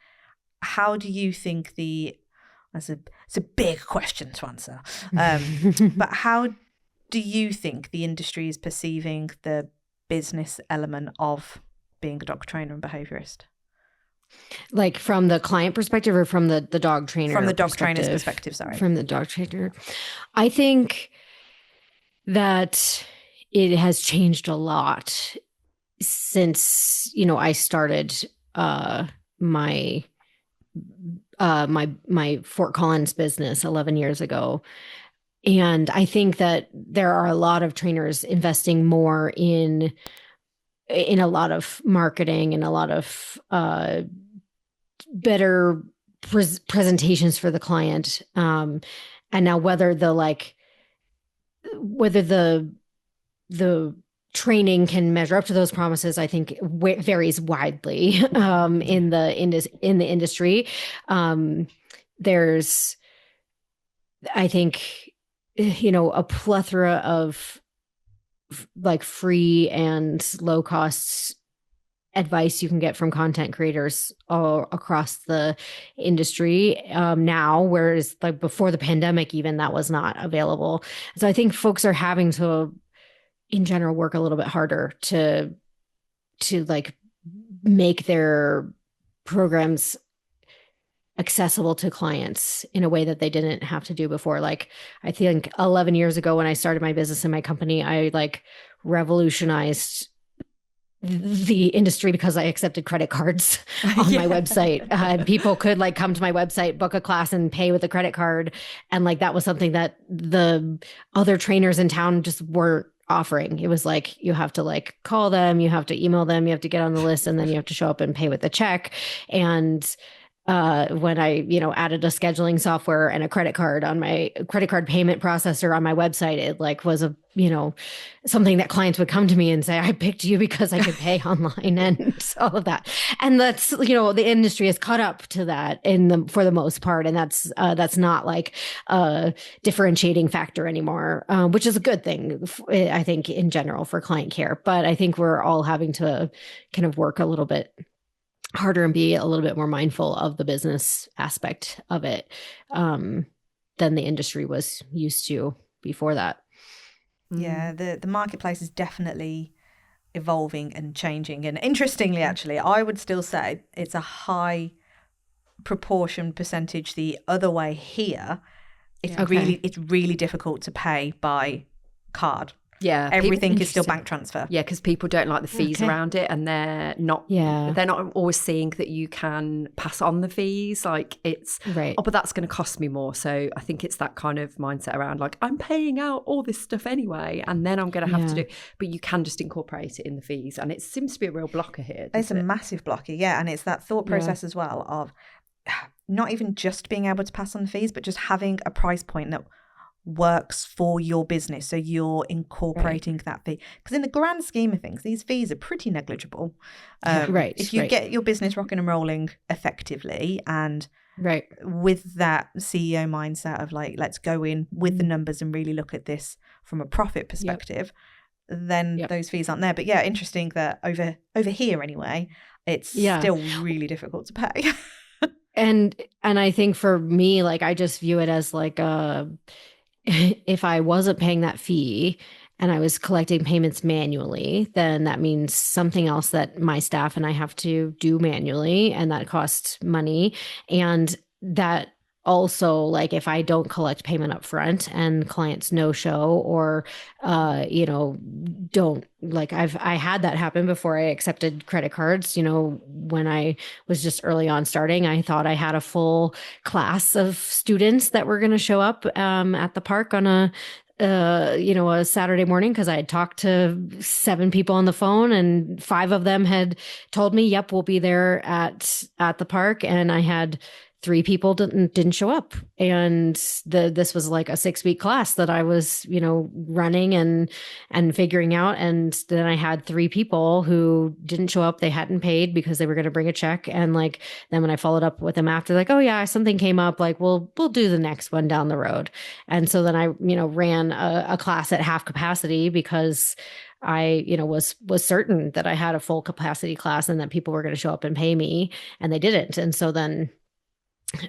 A: How do you think it's a big question to answer, but how do you think the industry is perceiving the business element of being a dog trainer and behaviorist?
B: Like from the client perspective, or from the dog trainer?
A: From the dog trainer's perspective, sorry.
B: From the dog trainer. I think that it has changed a lot since, I started my Fort Collins business 11 years ago. And I think that there are a lot of trainers investing more in a lot of marketing and a lot of better presentations for the client. And now whether the training can measure up to those promises, I think varies widely in the industry. There's, I think, a plethora of like free and low cost advice you can get from content creators all across the industry now, whereas like before the pandemic, even that was not available. So I think folks are having to, in general, work a little bit harder to like make their programs accessible to clients in a way that they didn't have to do before. Like, I think 11 years ago when I started my business and my company, I like revolutionized the industry because I accepted credit cards on my website. People could like come to my website, book a class and pay with a credit card. And like, that was something that the other trainers in town just weren't offering. It was like, you have to like call them, you have to email them, you have to get on the list, and then you have to show up and pay with a check. And when I, added a scheduling software and a credit card on my credit card payment processor on my website, it like was a, something that clients would come to me and say, I picked you because I could pay online and all of that. And that's, the industry has caught up to that for the most part. And that's not like a differentiating factor anymore, which is a good thing, I think, in general for client care. But I think we're all having to kind of work a little bit harder and be a little bit more mindful of the business aspect of it than the industry was used to before that.
A: Yeah, the marketplace is definitely evolving and changing. And interestingly, actually, I would still say it's a high proportion percentage the other way here. It's really difficult to pay by card.
C: Yeah,
A: everything is still bank transfer.
C: Yeah, because people don't like the fees around it, and they're not always seeing that you can pass on the fees. Like it's
B: right.
C: Oh, but that's going to cost me more. So I think it's that kind of mindset around like, I'm paying out all this stuff anyway, and then I'm going to have to do. But you can just incorporate it in the fees, and it seems to be a real blocker here.
A: It's a massive blocker, and it's that thought process as well of not even just being able to pass on the fees, but just having a price point that works for your business, so you're incorporating that fee, because in the grand scheme of things these fees are pretty negligible. If you get your business rocking and rolling effectively and with that CEO mindset of like, let's go in with the numbers and really look at this from a profit perspective, then those fees aren't there. But interesting that over here anyway, it's still really difficult to pay.
B: and I think for me, like, I just view it as like if I wasn't paying that fee and I was collecting payments manually, then that means something else that my staff and I have to do manually, and that costs money. And that also, like, if I don't collect payment up front and clients no show or don't, like, I had that happen before I accepted credit cards. When I was just early on starting, I thought I had a full class of students that were going to show up at the park on a Saturday morning, because I had talked to 7 people on the phone and 5 of them had told me, yep, we'll be there at the park. And I had 3 people didn't show up. And this was like a 6-week class that I was, running and figuring out. And then I had 3 people who didn't show up. They hadn't paid because they were going to bring a check. And like, then when I followed up with them after, like, oh yeah, something came up, like, we'll do the next one down the road. And so then I, ran a class at half capacity because I, was certain that I had a full capacity class and that people were going to show up and pay me, and they didn't. And so then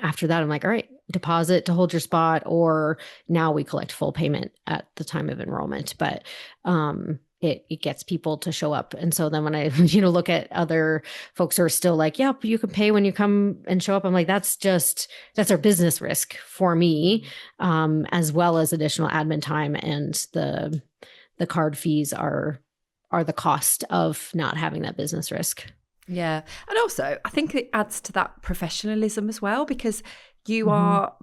B: after that, I'm like, all right, deposit to hold your spot, or now we collect full payment at the time of enrollment. But it gets people to show up. And so then when I, look at other folks who are still like, yep, you can pay when you come and show up, I'm like, that's our business risk for me, as well as additional admin time, and the card fees are the cost of not having that business risk.
C: Yeah. And also, I think it adds to that professionalism as well, because you are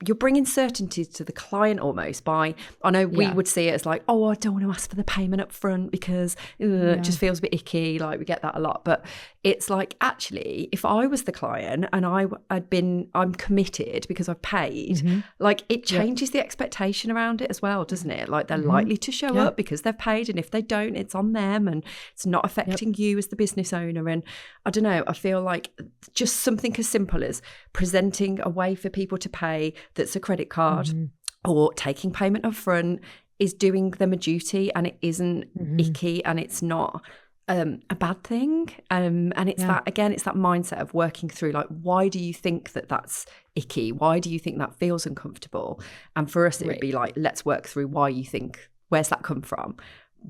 C: you're bringing certainty to the client almost by, I know we would see it as like, oh, I don't want to ask for the payment up front because it just feels a bit icky. Like we get that a lot. But it's like, actually, if I was the client and I'm committed because I've paid, like it changes the expectation around it as well, doesn't it? Like they're likely to show up because they've paid. And if they don't, it's on them and it's not affecting you as the business owner. And I don't know, I feel like just something as simple as presenting a way for people to pay that's a credit card or taking payment up front is doing them a duty, and it isn't icky, and it's not a bad thing. And it's that, again, it's that mindset of working through, like, why do you think that that's icky? Why do you think that feels uncomfortable? And for us, it would be like, let's work through why you think, where's that come from?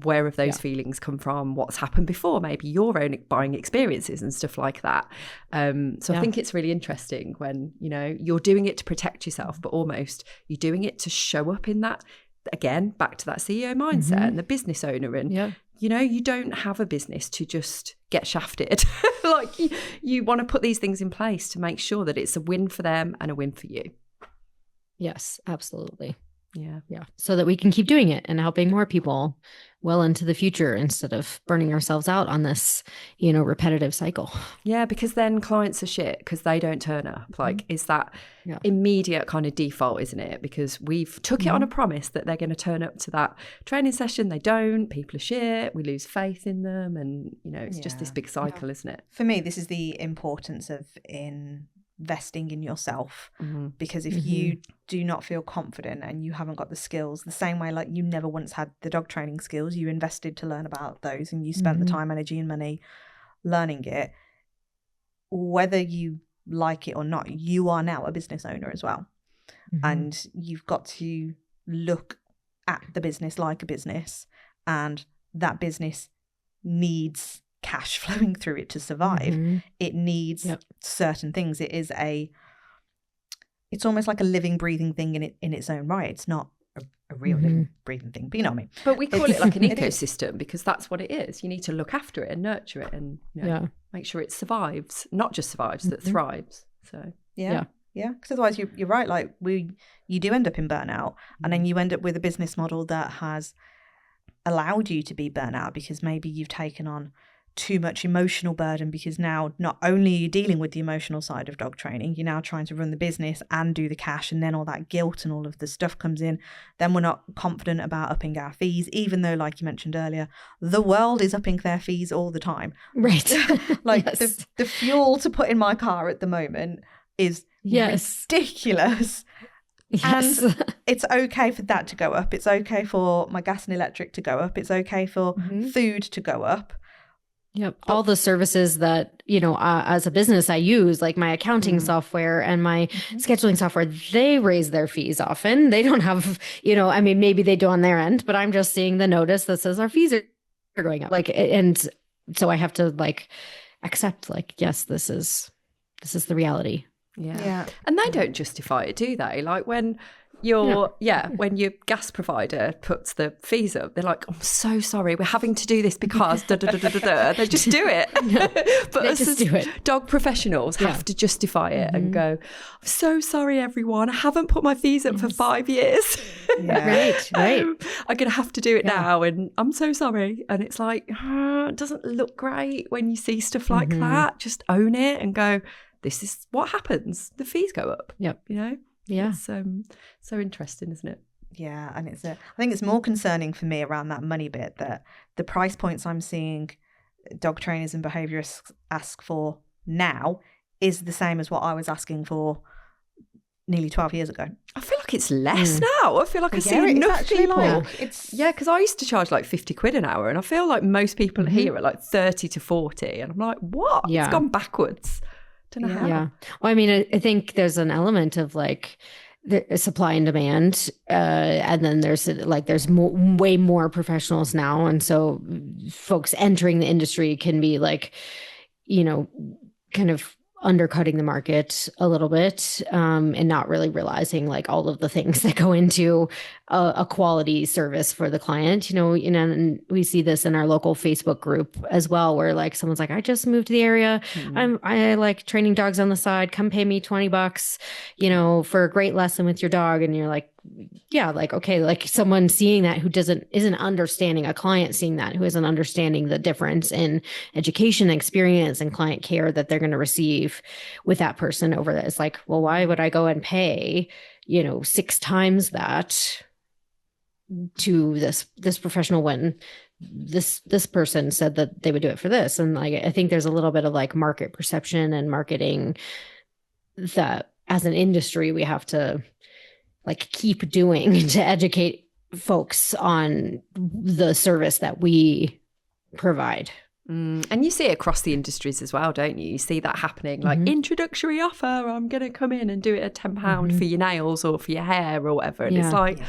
C: Where have those feelings come from? What's happened before? Maybe your own buying experiences and stuff like that. So I think it's really interesting when, you know, you're doing it to protect yourself, but almost you're doing it to show up in that, again, back to that CEO mindset and the business owner. And, you know, you don't have a business to just get shafted. Like you want to put these things in place to make sure that it's a win for them and a win for you.
B: Yes, absolutely.
C: Yeah.
B: So that we can keep doing it and helping more people well into the future instead of burning ourselves out on this, you know, repetitive cycle.
C: Yeah, because then clients are shit because they don't turn up. Like, is that immediate kind of default, isn't it? Because we've took it on a promise that they're going to turn up to that training session. They don't. People are shit. We lose faith in them. And, you know, it's just this big cycle, isn't it?
A: For me, this is the importance of investing in yourself, because if you do not feel confident and you haven't got the skills, the same way like you never once had the dog training skills, you invested to learn about those and you spent the time, energy and money learning it, whether you like it or not, you are now a business owner as well. And you've got to look at the business like a business, and that business needs cash flowing through it to survive. It needs certain things. It's almost like a living, breathing thing in its own right. It's not a real living, breathing thing, but you know what I mean.
C: But we call it like an ecosystem because that's what it is. You need to look after it and nurture it and, you know, make sure it survives, not just survives, that thrives. So
A: yeah, because otherwise you're right. Like you do end up in burnout, and then you end up with a business model that has allowed you to be burnt out because maybe you've taken on too much emotional burden, because now not only are you dealing with the emotional side of dog training, you're now trying to run the business and do the cash, and then all that guilt and all of the stuff comes in. Then we're not confident about upping our fees, even though, like you mentioned earlier, the world is upping their fees all the time.
B: Right.
A: Like the fuel to put in my car at the moment is ridiculous.
B: Yes.
A: And it's okay for that to go up. It's okay for my gas and electric to go up. It's okay for food to go up.
B: Yep. All the services that, you know, as a business I use, like my accounting software and my scheduling software, they raise their fees often. They don't have, you know, I mean, maybe they do on their end, but I'm just seeing the notice that says our fees are going up. Like, and so I have to like accept, like, yes, this is the reality.
C: Yeah. And they don't justify it, do they? Like when when your gas provider puts the fees up, they're like, I'm so sorry, we're having to do this because da, da, da, da, da, da. They just do it. But us as dog professionogonna have to justify it and go, I'm so sorry, everyone. I haven't put my fees up for 5 years.
B: Right.
C: I'm going to have to do it now. And I'm so sorry. And it's like, it doesn't look great when you see stuff like that. Just own it and go, this is what happens. The fees go up.
B: Yep.
C: You know?
B: Yeah.
C: It's so interesting, isn't it?
A: Yeah. And I think it's more concerning for me around that money bit, that the price points I'm seeing dog trainers and behaviourists ask for now is the same as what I was asking for nearly 12 years ago.
C: I feel like it's less now. I feel like I see enough people. Because I used to charge like 50 quid an hour, and I feel like most people here are like 30 to 40. And I'm like, what?
B: Yeah.
C: It's gone backwards. Don't know how.
B: Yeah. Well, I mean, I think there's an element of like the supply and demand, and then there's way more professionals now, and so folks entering the industry can be like, you know, kind of undercutting the market a little bit, and not really realizing like all of the things that go into a quality service for the client, and we see this in our local Facebook group as well, where like someone's like, I just moved to the area. I like training dogs on the side. Come pay me $20, for a great lesson with your dog. And you're like, yeah, like, okay, like someone seeing that who isn't understanding, a client seeing that who isn't understanding the difference in education, experience, and client care that they're going to receive with that person over that. It's like, well, why would I go and pay, 6 times that to this professional when this person said that they would do it for this? And like, I think there's a little bit of like market perception and marketing that as an industry we have to like keep doing to educate folks on the service that we provide.
C: And you see it across the industries as well, don't you? You see that happening, like introductory offer, I'm going to come in and do it at £10 for your nails or for your hair or whatever. And it's like,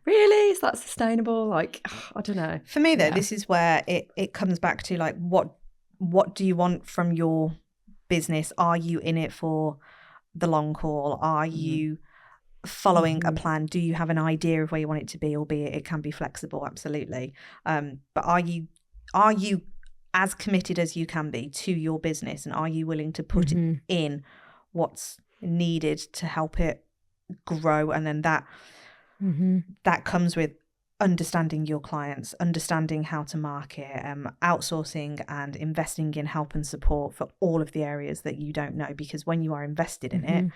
C: really? Is that sustainable? Like, I don't know.
A: For me though, this is where it comes back to like, what do you want from your business? Are you in it for the long haul? Are you following a plan? Do you have an idea of where you want it to be, albeit it can be flexible? Absolutely. But are you as committed as you can be to your business, and are you willing to put in what's needed to help it grow? And then that comes with understanding your clients, understanding how to market, outsourcing and investing in help and support for all of the areas that you don't know, because when you are invested in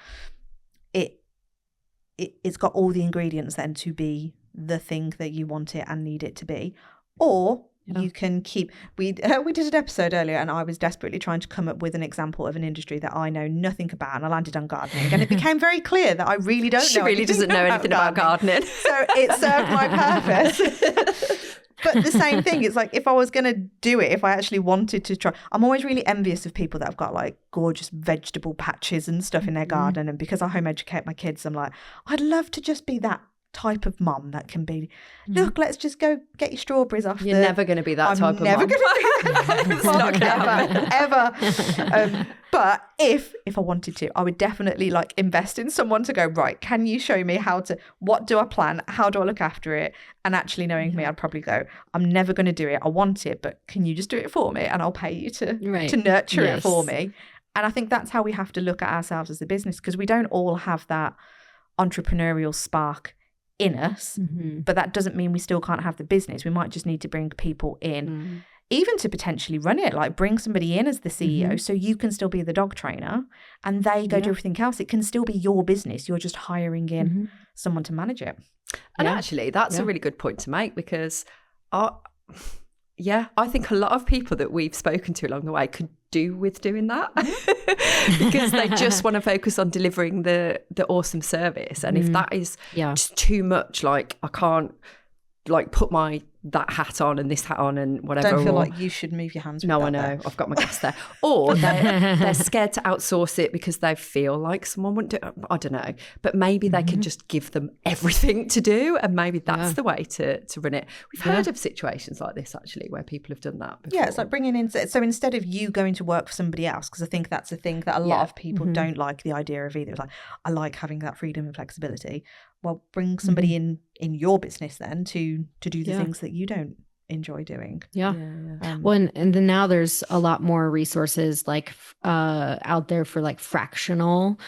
A: it's got all the ingredients then to be the thing that you want it and need it to be. Or you can keep, we did an episode earlier and I was desperately trying to come up with an example of an industry that I know nothing about, and I landed on gardening, and it became very clear that I really don't know.
C: She really doesn't know anything about gardening.
A: So it served my purpose. But the same thing, it's like, if I was going to do it, if I actually wanted to try, I'm always really envious of people that have got like gorgeous vegetable patches and stuff in their garden. And because I home educate my kids, I'm like, I'd love to just be that type of mum that can be, look, let's just go get your strawberries off.
C: You're never going to be that type of mum. I'm never going to be
A: that ever. But if I wanted to, I would definitely like invest in someone to go, right, can you show me what do I plan? How do I look after it? And actually knowing me, I'd probably go, I'm never going to do it. I want it, but can you just do it for me? And I'll pay you to nurture it for me. And I think that's how we have to look at ourselves as a business, because we don't all have that entrepreneurial spark in us, but that doesn't mean we still can't have the business. We might just need to bring people in, even to potentially run it, like bring somebody in as the CEO so you can still be the dog trainer and they go do everything else. It can still be your business. You're just hiring in someone to manage it.
C: And actually, that's a really good point to make, because I think a lot of people that we've spoken to along the way could do with doing that because they just want to focus on delivering the awesome service. And if that is just too much, like I can't like put that hat on and this hat on and whatever.
A: Don't feel like you should move your hands.
C: No, I know. There. I've got my gas there. Or they're scared to outsource it because they feel like someone wouldn't do it. I don't know. But maybe they can just give them everything to do, and maybe that's the way to run it. We've heard of situations like this, actually, where people have done that before.
A: Yeah, it's like bringing in... So instead of you going to work for somebody else, because I think that's a thing that a lot of people don't like the idea of either. It's like, I like having that freedom and flexibility. Well, bring somebody in your business then to do the things that you don't enjoy doing.
B: Well, and then now there's a lot more resources like out there for like fractional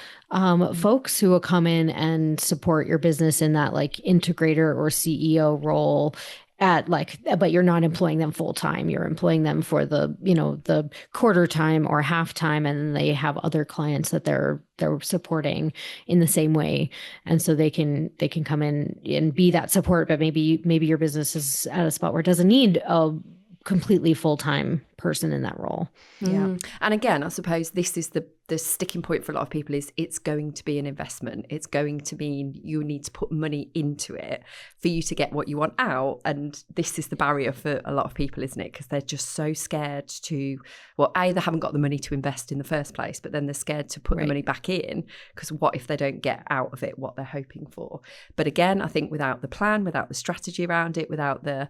B: folks who will come in and support your business in that like integrator or CEO role at like, but you're not employing them full time. You're employing them for the quarter time or half time, and then they have other clients that they're supporting in the same way, and so they can come in and be that support. But maybe your business is at a spot where it doesn't need a completely full-time person in that role.
C: And again, I suppose this is the sticking point for a lot of people is it's going to be an investment. It's going to mean you need to put money into it for you to get what you want out. And this is the barrier for a lot of people, isn't it? Because they're just so scared to, well, A, they haven't got the money to invest in the first place, but then they're scared to put the money back in because what if they don't get out of it what they're hoping for? But again, I think without the plan, without the strategy around it, without the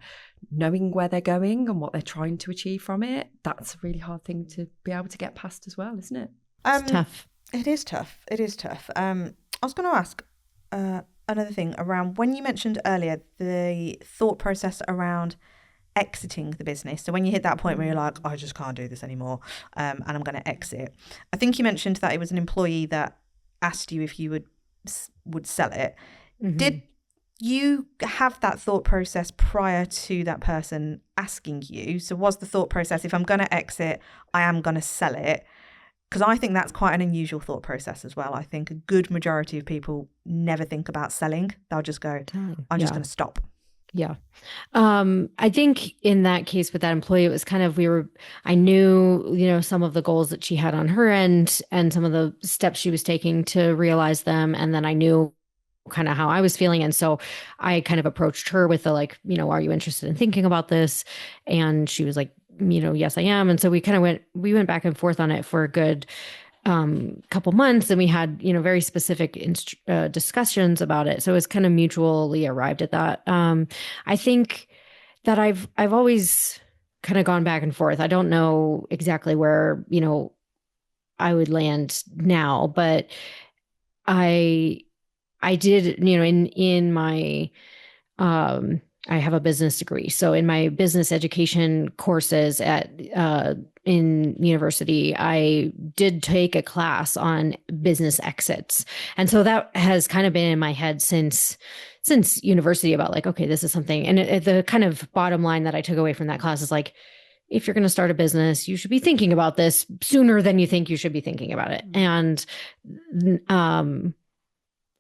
C: knowing where they're going and what they're trying to achieve from it, that's a really hard thing to be able to get past as well, isn't it?
B: It's tough.
A: It is tough. It is tough. I was going to ask another thing around when you mentioned earlier the thought process around exiting the business. So when you hit that point where you're like, I just can't do this anymore, and I'm going to exit. I think you mentioned that it was an employee that asked you if you would sell it. Mm-hmm. Did you have that thought process prior to that person asking you? So was the thought process, if I'm going to exit, I am going to sell it? Because I think that's quite an unusual thought process as well. I think a good majority of people never think about selling. They'll just go, I'm just going to stop.
B: Yeah. I think in that case with that employee, it was kind of, I knew, some of the goals that she had on her end and some of the steps she was taking to realize them. And then I knew kind of how I was feeling. And so I kind of approached her with the are you interested in thinking about this? And she was like, yes, I am. And so we went back and forth on it for a good couple months, and we had, very specific discussions about it. So it was kind of mutually arrived at that. I think that I've always kind of gone back and forth. I don't know exactly where, I would land now, but I did, in my, I have a business degree. So in my business education courses in university, I did take a class on business exits. And so that has kind of been in my head since university about okay, this is something. And the kind of bottom line that I took away from that class is if you're going to start a business, you should be thinking about this sooner than you think you should be thinking about it. And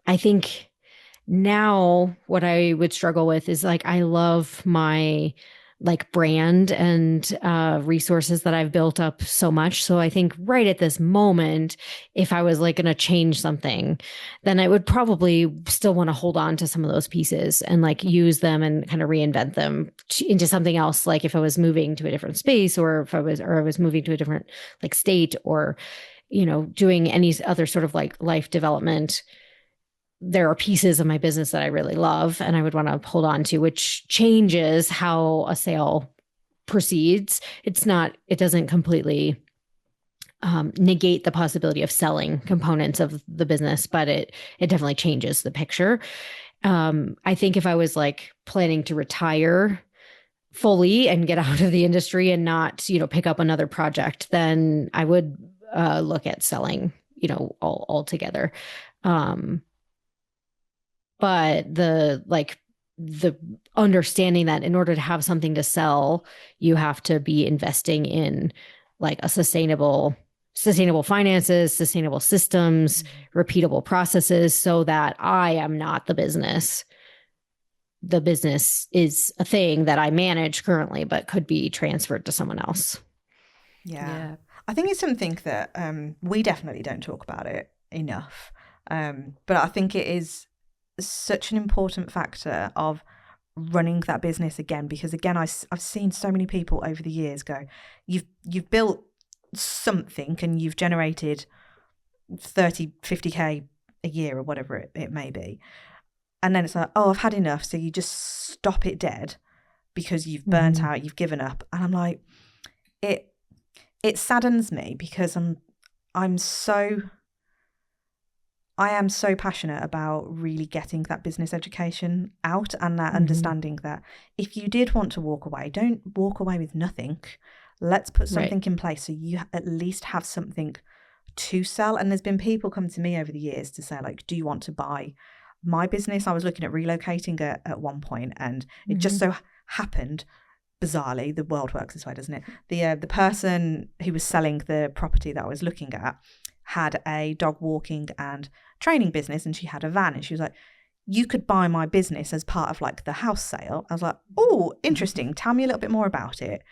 B: I think now what I would struggle with is I love my brand and resources that I've built up so much. So I think right at this moment, if I was going to change something, then I would probably still want to hold on to some of those pieces and use them and kind of reinvent them into something else. If I was moving to a different space, or I was moving to a different state, or doing any other sort of life development. There are pieces of my business that I really love and I would want to hold on to, which changes how a sale proceeds. It doesn't completely negate the possibility of selling components of the business, but it definitely changes the picture. I think if I was planning to retire fully and get out of the industry and not, pick up another project, then I would look at selling, altogether. But the understanding that in order to have something to sell, you have to be investing in a sustainable finances, sustainable systems, repeatable processes, so that I am not the business. The business is a thing that I manage currently, but could be transferred to someone else.
A: Yeah. I think it's something that we definitely don't talk about it enough. But I think it is such an important factor of running that business again, because again, I've seen so many people over the years go, you've built something and you've generated 30, 50K a year or whatever it may be. And then it's I've had enough. So you just stop it dead because you've burnt out, you've given up. And I'm like, it saddens me because I am so passionate about really getting that business education out and that understanding that if you did want to walk away, don't walk away with nothing. Let's put something in place so you at least have something to sell. And there's been people come to me over the years to say, do you want to buy my business? I was looking at relocating at one point, and it just so happened, bizarrely, the world works this way, doesn't it? The person who was selling the property that I was looking at had a dog walking and training business, and she had a van, and she was like, you could buy my business as part of the house sale. I was like, oh, interesting. Tell me a little bit more about it.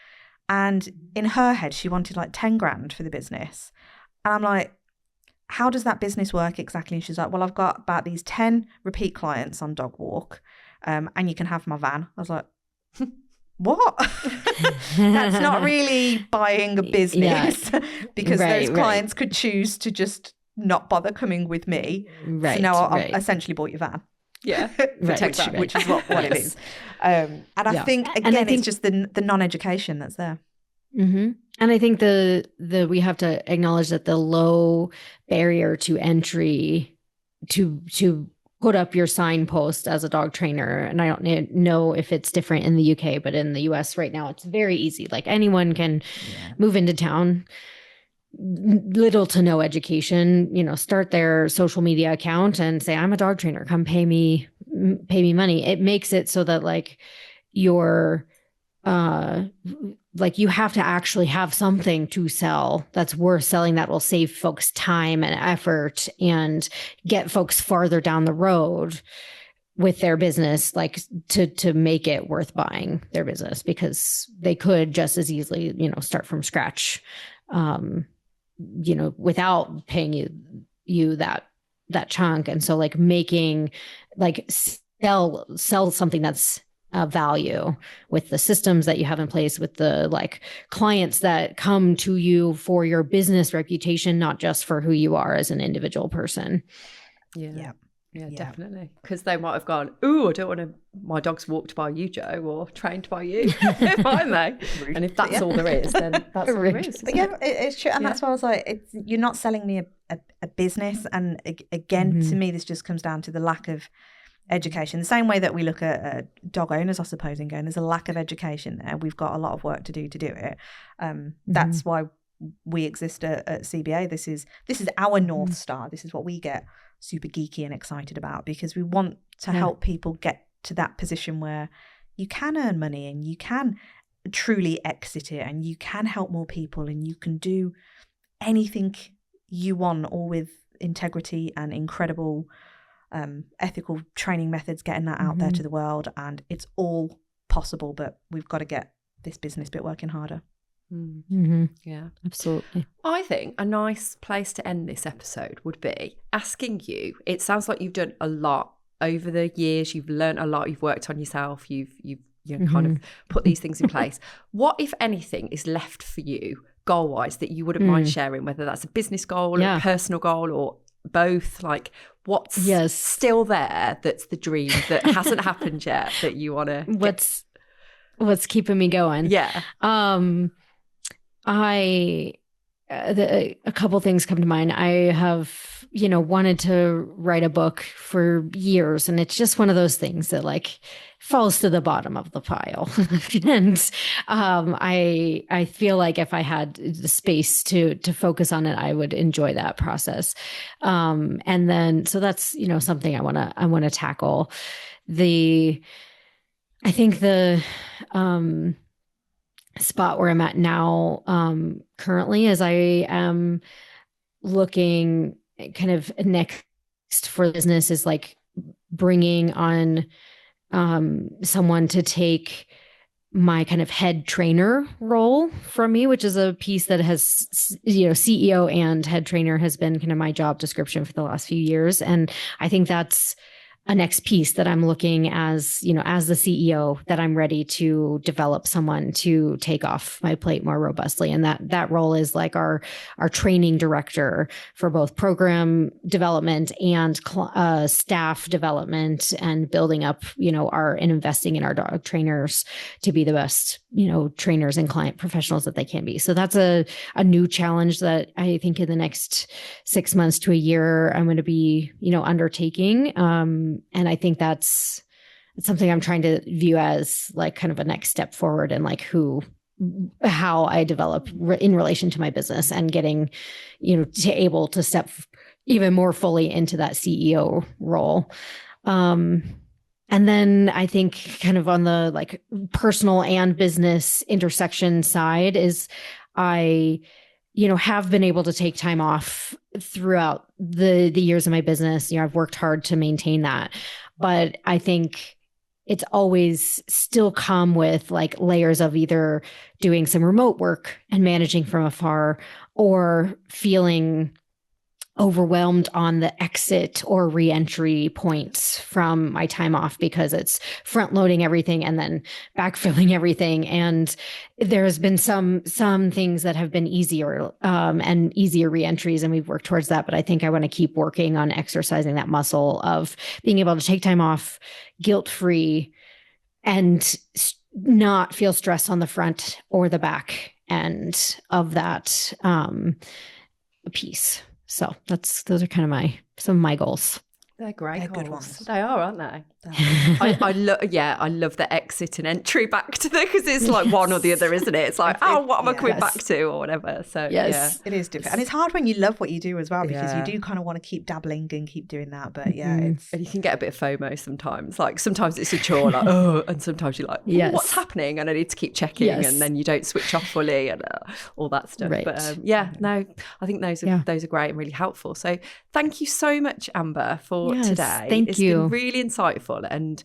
A: And in her head, she wanted 10 grand for the business. And I'm like, how does that business work exactly? And she's like, well, I've got about these 10 repeat clients on dog walk, and you can have my van. I was like, what? That's not really buying a business because those clients could choose to just not bother coming with me. Right. So now I've essentially bought your van.
C: Yeah.
A: Which is what it is. And I think, again, it's just the non-education that's there.
B: Mm-hmm. And I think we have to acknowledge that the low barrier to entry to put up your signpost as a dog trainer, and I don't know if it's different in the UK, but in the US right now, it's very easy. Like anyone can move into town, little to no education, start their social media account and say, I'm a dog trainer, come pay me money. It makes it so that like you're like you have to actually have something to sell that's worth selling, that will save folks time and effort and get folks farther down the road with their business, like to make it worth buying their business, because they could just as easily, start from scratch, without paying you that chunk. And so like making like sell something that's value with the systems that you have in place, with the like clients that come to you for your business reputation, not just for who you are as an individual person.
C: Yeah, definitely. Because they might have gone, "Ooh, I don't want to. My dog's walked by you, Joe, or trained by you." Might they? And if that's all there is, then that's all there is.
A: But it's true, and that's why I was like, "You're not selling me a business." And again, to me, this just comes down to the lack of education. The same way that we look at dog owners, I suppose, and going, there's a lack of education there. We've got a lot of work to do it. That's why we exist at CBA. This is our North Star. This is what we get super geeky and excited about, because we want to help people get to that position where you can earn money and you can truly exit it and you can help more people and you can do anything you want, all with integrity and incredible ethical training methods, getting that out there to the world. And it's all possible, but we've got to get this business bit working harder.
C: Yeah,
B: absolutely.
C: I think a nice place to end this episode would be asking you, it sounds like you've done a lot over the years, you've learned a lot, you've worked on yourself, you've kind of put these things in place. What, if anything, is left for you goal-wise that you wouldn't mind sharing, whether that's a business goal or a personal goal or both? Like, what's still there that's the dream that hasn't happened yet that you want to
B: what's keeping me going? A couple things come to mind. I have wanted to write a book for years, and it's just one of those things that like falls to the bottom of the pile. And I feel like if I had the space to focus on it, I would enjoy that process. And then so that's something I want to tackle. I think the spot where I'm at now currently, as I am looking kind of next for business, is like bringing on someone to take my kind of head trainer role from me, which is a piece that has, CEO and head trainer has been kind of my job description for the last few years. And I think that's a next piece that I'm looking as, as the CEO, that I'm ready to develop someone to take off my plate more robustly. And that role is like our training director for both program development and staff development, and building up, and investing in our dog trainers to be the best, trainers and client professionals that they can be. So that's a new challenge that I think in the next 6 months to a year, I'm going to be, undertaking. And I think it's something I'm trying to view as like kind of a next step forward, and like how I develop in relation to my business, and getting, to able to step even more fully into that CEO role. And then I think kind of on the like personal and business intersection side is I have been able to take time off throughout the years of my business. I've worked hard to maintain that, but I think it's always still come with like layers of either doing some remote work and managing from afar, or feeling overwhelmed on the exit or reentry points from my time off, because it's front loading everything and then backfilling everything. And there's been some things that have been easier and easier reentries, and we've worked towards that. But I think I want to keep working on exercising that muscle of being able to take time off guilt-free and not feel stress on the front or the back end of that piece. So those are kind of some of my goals.
C: They're great.
A: They're good ones.
C: They are, aren't they? I love the exit and entry back to the, because it's like one or the other, isn't it? It's like, what am I coming back to, or whatever. So
A: it is different, and it's hard when you love what you do as well, because you do kind of want to keep dabbling and keep doing that. But and
C: you can get a bit of FOMO sometimes. Like sometimes it's a chore, like and sometimes you're like, what's happening? And I need to keep checking, and then you don't switch off fully and all that stuff.
B: Right.
C: But I think those are great and really helpful. So thank you so much, Amber, for today.
B: It's
C: been really insightful, and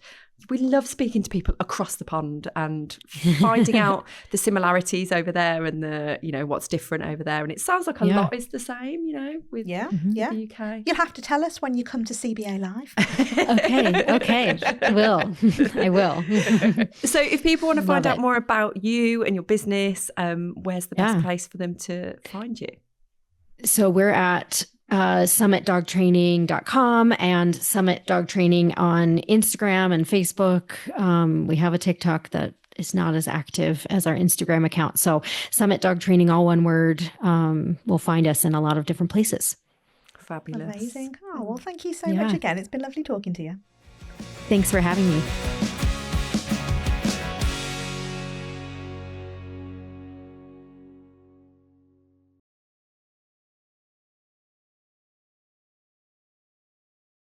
C: we love speaking to people across the pond and finding out the similarities over there and the, what's different over there. And it sounds like a lot is the same, with the UK.
A: You'll have to tell us when you come to CBA Live.
B: Okay. I will.
C: So if people want to find out more about you and your business, where's the best place for them to find you?
B: So we're at summitdogtraining.com and Summit Dog Training on Instagram and Facebook. We have a TikTok that is not as active as our Instagram account. So Summit Dog Training, all one word, will find us in a lot of different places.
C: Fabulous.
A: Amazing. Oh, well, thank you so much again. It's been lovely talking to you.
B: Thanks for having me.